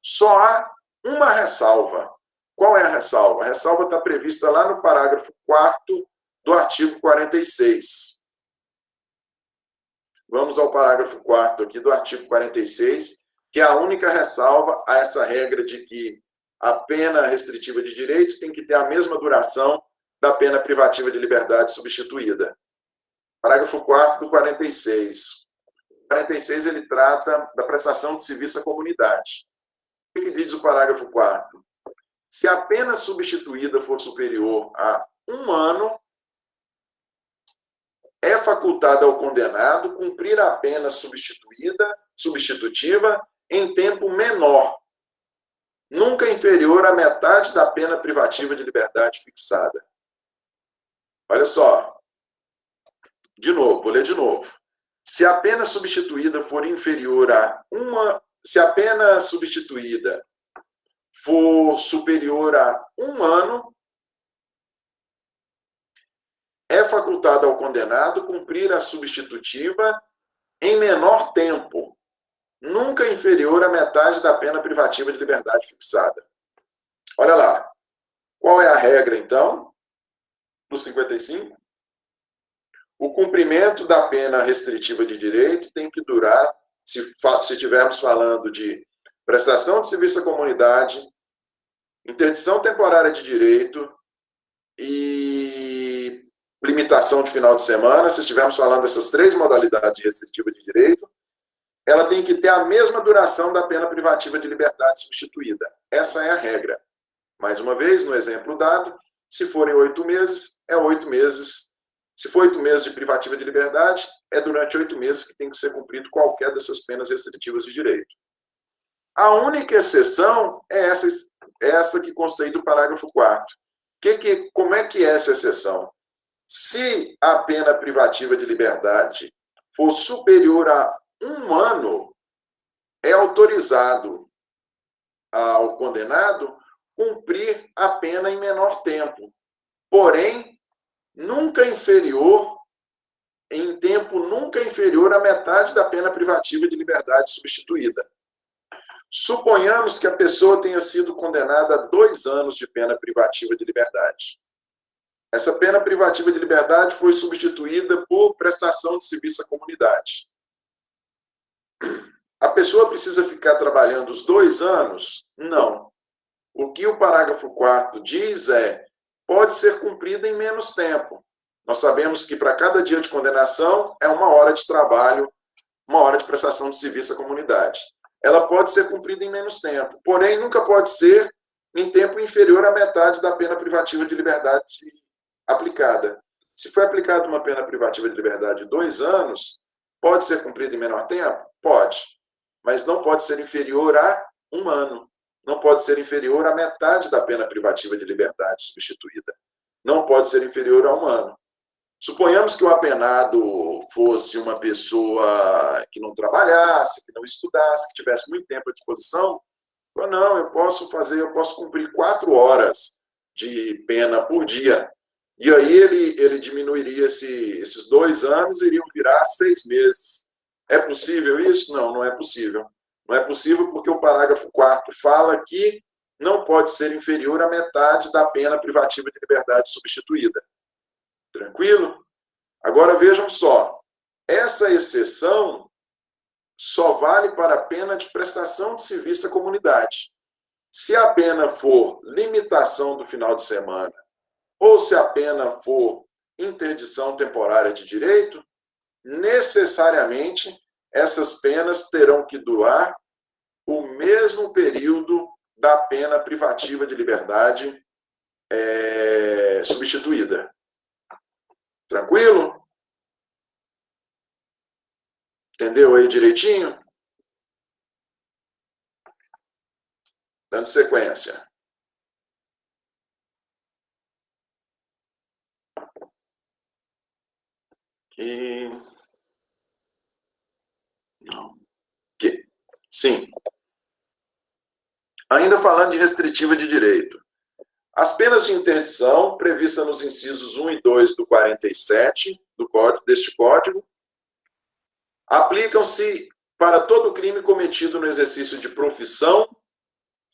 Só há uma ressalva. Qual é a ressalva? A ressalva está prevista lá no parágrafo 4º do artigo 46. Vamos ao parágrafo 4º aqui do artigo 46, que é a única ressalva a essa regra de que a pena restritiva de direito tem que ter a mesma duração da pena privativa de liberdade substituída. Parágrafo 4º do 46. O 46 ele trata da prestação de serviço à comunidade. O que diz o parágrafo 4º? Se a pena substituída for superior a 1 ano, é facultado ao condenado cumprir a pena substitutiva em tempo menor, nunca inferior à metade da pena privativa de liberdade fixada. Olha só. De novo, vou ler de novo. Se a pena substituída for inferior a se a pena substituída for superior a 1 ano, é facultado ao condenado cumprir a substitutiva em menor tempo, nunca inferior à metade da pena privativa de liberdade fixada. Olha lá. Qual é a regra, então, do 55? O cumprimento da pena restritiva de direito tem que durar se estivermos falando de prestação de serviço à comunidade, interdição temporária de direito e limitação de final de semana, se estivermos falando dessas três modalidades de restritiva de direito, ela tem que ter a mesma duração da pena privativa de liberdade substituída. Essa é a regra. Mais uma vez, no exemplo dado, se forem 8 meses, é 8 meses. Se for 8 meses de privativa de liberdade, é durante 8 meses que tem que ser cumprido qualquer dessas penas restritivas de direito. A única exceção é essa que consta aí do parágrafo 4º. Como é que é essa exceção? Se a pena privativa de liberdade for superior a 1 ano, é autorizado ao condenado cumprir a pena em menor tempo, porém, em tempo nunca inferior à metade da pena privativa de liberdade substituída. Suponhamos que a pessoa tenha sido condenada a 2 anos de pena privativa de liberdade. Essa pena privativa de liberdade foi substituída por prestação de serviço à comunidade. A pessoa precisa ficar trabalhando os 2 anos? Não. O que o parágrafo 4º diz pode ser cumprida em menos tempo. Nós sabemos que para cada dia de condenação é 1 hora de trabalho, 1 hora de prestação de serviço à comunidade. Ela pode ser cumprida em menos tempo, porém nunca pode ser em tempo inferior à metade da pena privativa de liberdade aplicada. Se foi aplicada uma pena privativa de liberdade de 2 anos, pode ser cumprida em menor tempo? Pode, mas não pode ser inferior a 1 ano. Não pode ser inferior à metade da pena privativa de liberdade substituída. Não pode ser inferior a 1 ano. Suponhamos que o apenado fosse uma pessoa que não trabalhasse, que não estudasse, que tivesse muito tempo à disposição. Não, eu posso cumprir 4 horas de pena por dia. E aí ele diminuiria esses 2 anos, iriam virar 6 meses. É possível isso? Não, não é possível. Não é possível porque o parágrafo 4º fala que não pode ser inferior à metade da pena privativa de liberdade substituída. Tranquilo? Agora vejam só, essa exceção só vale para a pena de prestação de serviço à comunidade. Se a pena for limitação do final de semana, ou se a pena for interdição temporária de direito, necessariamente essas penas terão que durar o mesmo período da pena privativa de liberdade substituída. Tranquilo? Entendeu aí direitinho? Dando sequência. Aqui. Não. Aqui. Sim. Ainda falando de restritiva de direito. As penas de interdição, previstas nos incisos 1 e 2 do 47 deste Código, aplicam-se para todo crime cometido no exercício de profissão,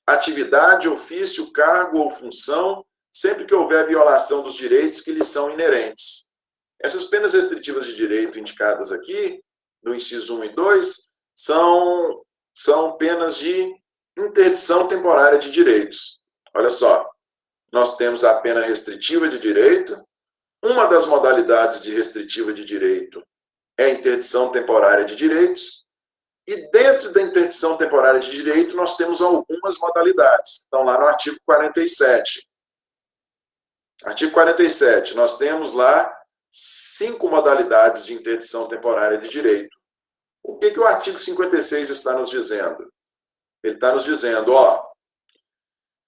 atividade, ofício, cargo ou função, sempre que houver violação dos direitos que lhes são inerentes. Essas penas restritivas de direito indicadas aqui, no inciso 1 e 2, são penas de interdição temporária de direitos. Olha só, nós temos a pena restritiva de direito. Uma das modalidades de restritiva de direito é a interdição temporária de direitos. E dentro da interdição temporária de direito, nós temos algumas modalidades. Estão lá no artigo 47. Artigo 47, nós temos lá 5 modalidades de interdição temporária de direito. O que o artigo 56 está nos dizendo? Ele está nos dizendo,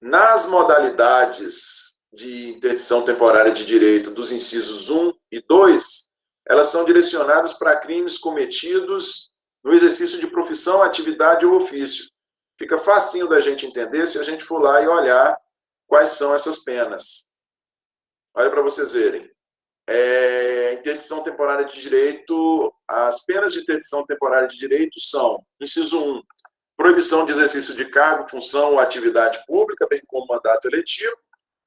nas modalidades de interdição temporária de direito dos incisos 1 e 2, elas são direcionadas para crimes cometidos no exercício de profissão, atividade ou ofício. Fica facinho da gente entender se a gente for lá e olhar quais são essas penas. Olha para vocês verem. Interdição temporária de direito, as penas de interdição temporária de direito são, inciso 1, proibição de exercício de cargo, função ou atividade pública, bem como mandato eletivo.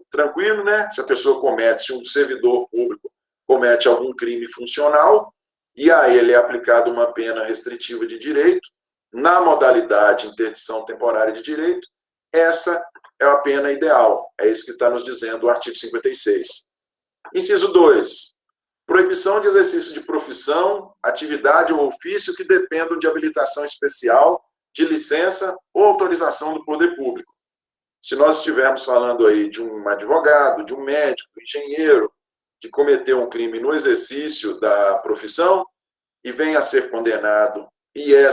Tranquilo, né? Se um servidor público comete algum crime funcional, e a ele é aplicada uma pena restritiva de direito, na modalidade interdição temporária de direito, essa é a pena ideal. É isso que está nos dizendo o artigo 56. Inciso 2. Proibição de exercício de profissão, atividade ou ofício que dependam de habilitação especial, de licença ou autorização do poder público. Se nós estivermos falando aí de um advogado, de um médico, um engenheiro, que cometeu um crime no exercício da profissão e venha a ser condenado e é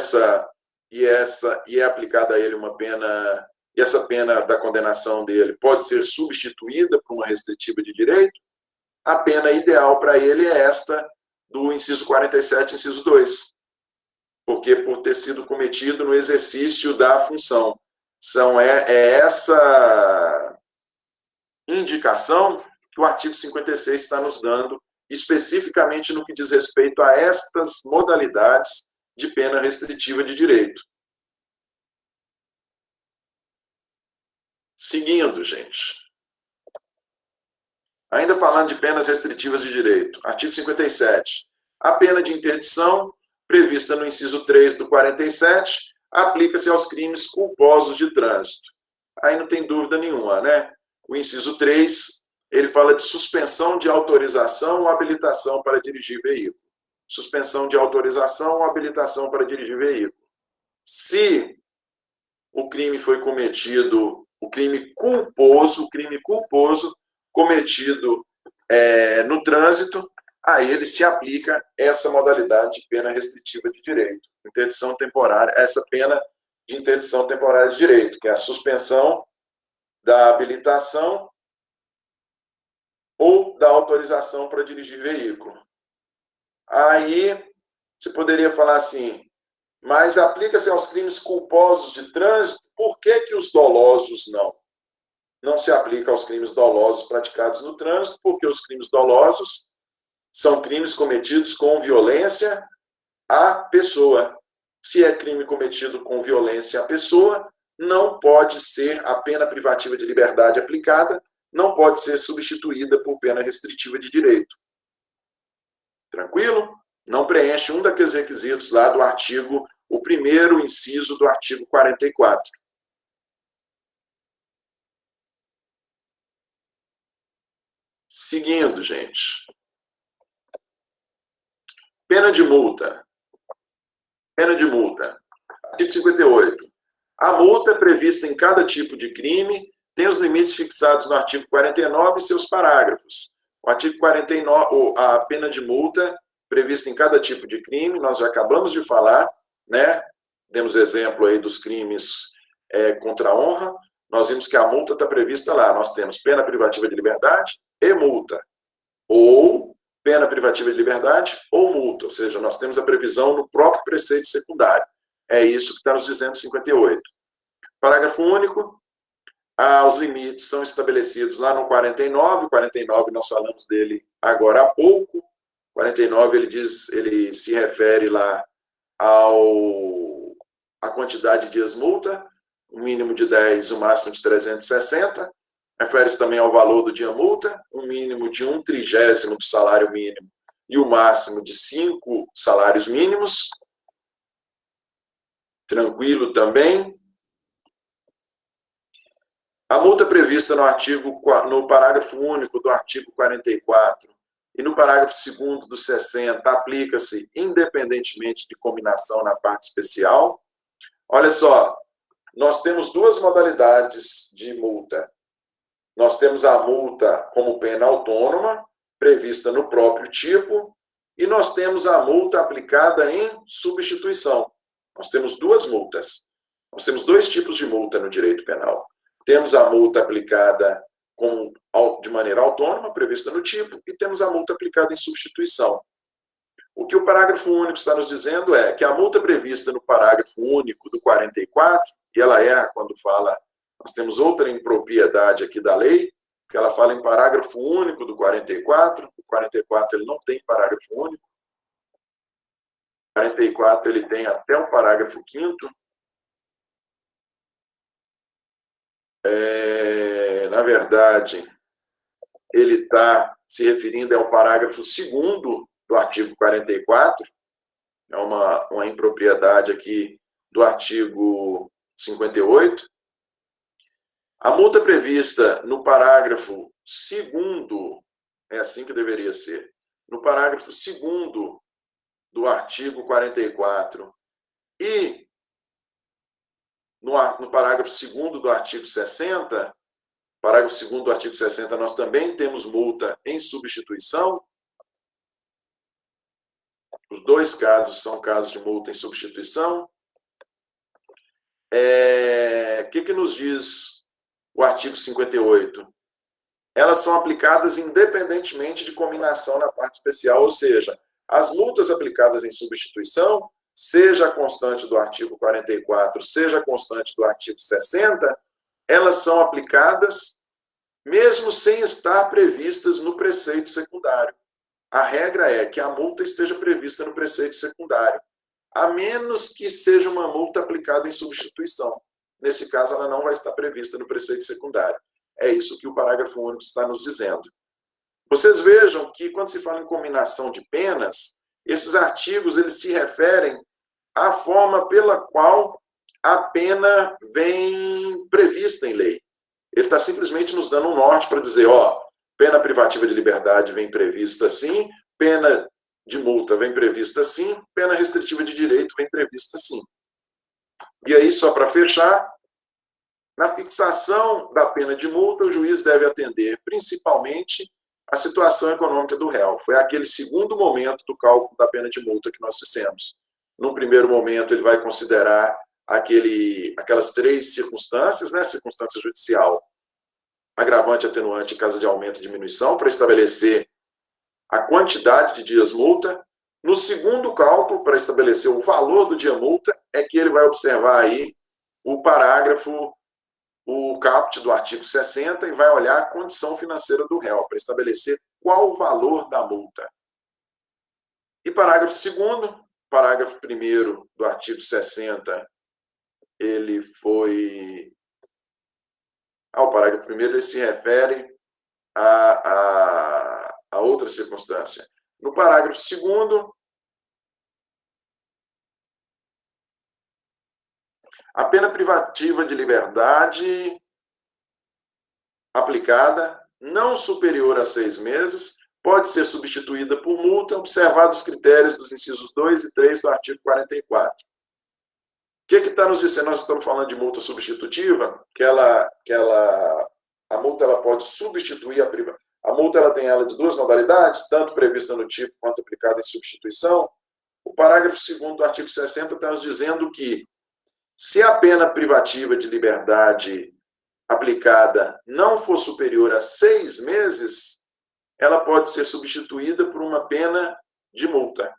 aplicada a ele uma pena, e essa pena da condenação dele pode ser substituída por uma restritiva de direito, a pena ideal para ele é esta do inciso 47, inciso 2, porque por ter sido cometido no exercício da função. É essa indicação que o artigo 56 está nos dando, especificamente no que diz respeito a estas modalidades de pena restritiva de direito. Seguindo, gente. Ainda falando de penas restritivas de direito, artigo 57. A pena de interdição, prevista no inciso 3 do 47, aplica-se aos crimes culposos de trânsito. Aí não tem dúvida nenhuma, né? O inciso 3, ele fala de suspensão de autorização ou habilitação para dirigir veículo. Suspensão de autorização ou habilitação para dirigir veículo. Se o crime foi cometido, o crime culposo cometido no trânsito, a ele se aplica essa modalidade de pena restritiva de direito, interdição temporária, essa pena de interdição temporária de direito, que é a suspensão da habilitação ou da autorização para dirigir veículo. Aí, você poderia falar assim, mas aplica-se aos crimes culposos de trânsito, por que os dolosos não? Não se aplica aos crimes dolosos praticados no trânsito, porque os crimes dolosos são crimes cometidos com violência à pessoa. Se é crime cometido com violência à pessoa, não pode ser a pena privativa de liberdade aplicada, não pode ser substituída por pena restritiva de direito. Tranquilo? Não preenche um daqueles requisitos lá do artigo, o primeiro inciso do artigo 44. Seguindo, gente. Pena de multa. Pena de multa. Artigo 58. A multa prevista em cada tipo de crime tem os limites fixados no artigo 49 e seus parágrafos. O artigo 49, a pena de multa prevista em cada tipo de crime, nós já acabamos de falar, né? Demos exemplo aí dos crimes contra a honra. Nós vimos que a multa está prevista lá. Nós temos pena privativa de liberdade e multa. Ou pena privativa de liberdade ou multa. Ou seja, nós temos a previsão no próprio preceito secundário. É isso que está nos dizendo 58. Parágrafo único. Os limites são estabelecidos lá no 49. O 49 nós falamos dele agora há pouco. 49 ele se refere lá à quantidade de dias multa, um mínimo de 10, o máximo de 360. Refere-se também ao valor do dia multa, um mínimo de 1/30 do salário mínimo e o máximo de 5 salários mínimos. Tranquilo também. A multa prevista no parágrafo único do artigo 44 e no parágrafo 2º do 60 aplica-se independentemente de combinação na parte especial. Olha só, nós temos duas modalidades de multa. Nós temos a multa como pena autônoma, prevista no próprio tipo, e nós temos a multa aplicada em substituição. Nós temos duas multas. Nós temos dois tipos de multa no direito penal. Temos a multa aplicada de maneira autônoma, prevista no tipo, e temos a multa aplicada em substituição. O que o parágrafo único está nos dizendo é que a multa prevista no parágrafo único do 44, e ela erra quando fala, nós temos outra impropriedade aqui da lei, que ela fala em parágrafo único do 44, o 44 ele não tem parágrafo único, o 44 ele tem até o parágrafo 5º, na verdade, ele está se referindo ao parágrafo 2º do artigo 44, é uma impropriedade aqui do artigo 58. A multa prevista no parágrafo 2º, é assim que deveria ser, no parágrafo 2º do artigo 44 e no parágrafo 2º do artigo 60, parágrafo 2º do artigo 60, nós também temos multa em substituição. Os dois casos são casos de multa em substituição. O que nos diz o artigo 58? Elas são aplicadas independentemente de cominação na parte especial, ou seja, as multas aplicadas em substituição, seja a constante do artigo 44, seja a constante do artigo 60, elas são aplicadas mesmo sem estar previstas no preceito secundário. A regra é que a multa esteja prevista no preceito secundário, a menos que seja uma multa aplicada em substituição. Nesse caso, ela não vai estar prevista no preceito secundário. É isso que o parágrafo único está nos dizendo. Vocês vejam que, quando se fala em cominação de penas, esses artigos eles se referem à forma pela qual a pena vem prevista em lei. Ele está simplesmente nos dando um norte para dizer, pena privativa de liberdade vem prevista assim, pena de multa vem prevista assim, pena restritiva de direito vem prevista assim. E aí, só para fechar, na fixação da pena de multa, o juiz deve atender principalmente a situação econômica do réu. Foi aquele segundo momento do cálculo da pena de multa que nós dissemos. Num primeiro momento, ele vai considerar aquelas três circunstâncias, né? Circunstância judicial, agravante, atenuante e caso de aumento e diminuição, para estabelecer a quantidade de dias multa. No segundo cálculo, para estabelecer o valor do dia multa, é que ele vai observar aí o parágrafo, o caput do artigo 60 e vai olhar a condição financeira do réu, para estabelecer qual o valor da multa. E parágrafo 2º, parágrafo 1º do artigo 60, ele foi... o parágrafo 1º ele se refere a outra circunstância. No parágrafo 2º, a pena privativa de liberdade aplicada, não superior a 6 meses, pode ser substituída por multa, observados os critérios dos incisos 2 e 3 do artigo 44. O que está nos dizendo? Nós estamos falando de multa substitutiva, a multa ela pode substituir a privativa. A multa ela tem ela de duas modalidades, tanto prevista no tipo quanto aplicada em substituição. O parágrafo 2º do artigo 60 está nos dizendo que, se a pena privativa de liberdade aplicada não for superior a 6 meses, ela pode ser substituída por uma pena de multa.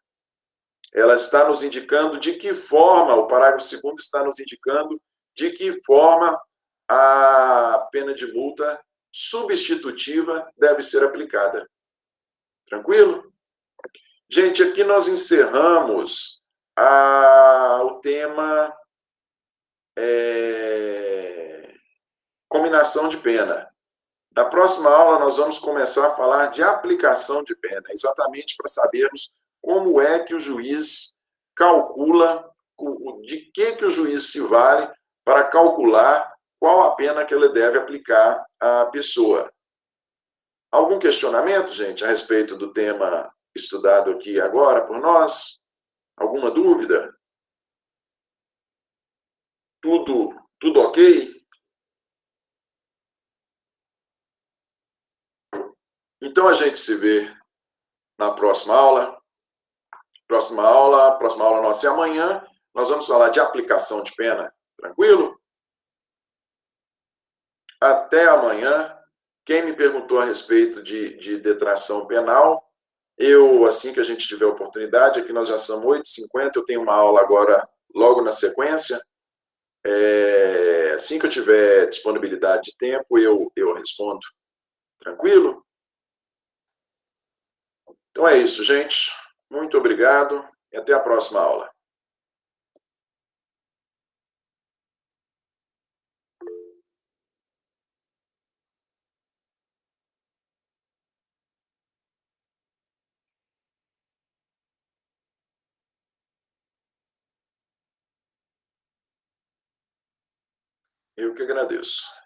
Ela está nos indicando de que forma, o parágrafo 2º está nos indicando de que forma a pena de multa substitutiva deve ser aplicada. Tranquilo? Gente, aqui nós encerramos o tema cominação de pena. Na próxima aula, nós vamos começar a falar de aplicação de pena, exatamente para sabermos como é que o juiz calcula, de que o juiz se vale para calcular qual a pena que ele deve aplicar à pessoa. Algum questionamento, gente, a respeito do tema estudado aqui agora por nós? Alguma dúvida? Tudo ok? Então, a gente se vê na próxima aula. Próxima aula nossa é amanhã. Nós vamos falar de aplicação de pena. Tranquilo? Até amanhã. Quem me perguntou a respeito de detração penal, assim que a gente tiver oportunidade, aqui nós já somos 8h50, eu tenho uma aula agora logo na sequência. Assim que eu tiver disponibilidade de tempo, eu respondo. Tranquilo? Então é isso, gente. Muito obrigado e até a próxima aula. Eu que agradeço.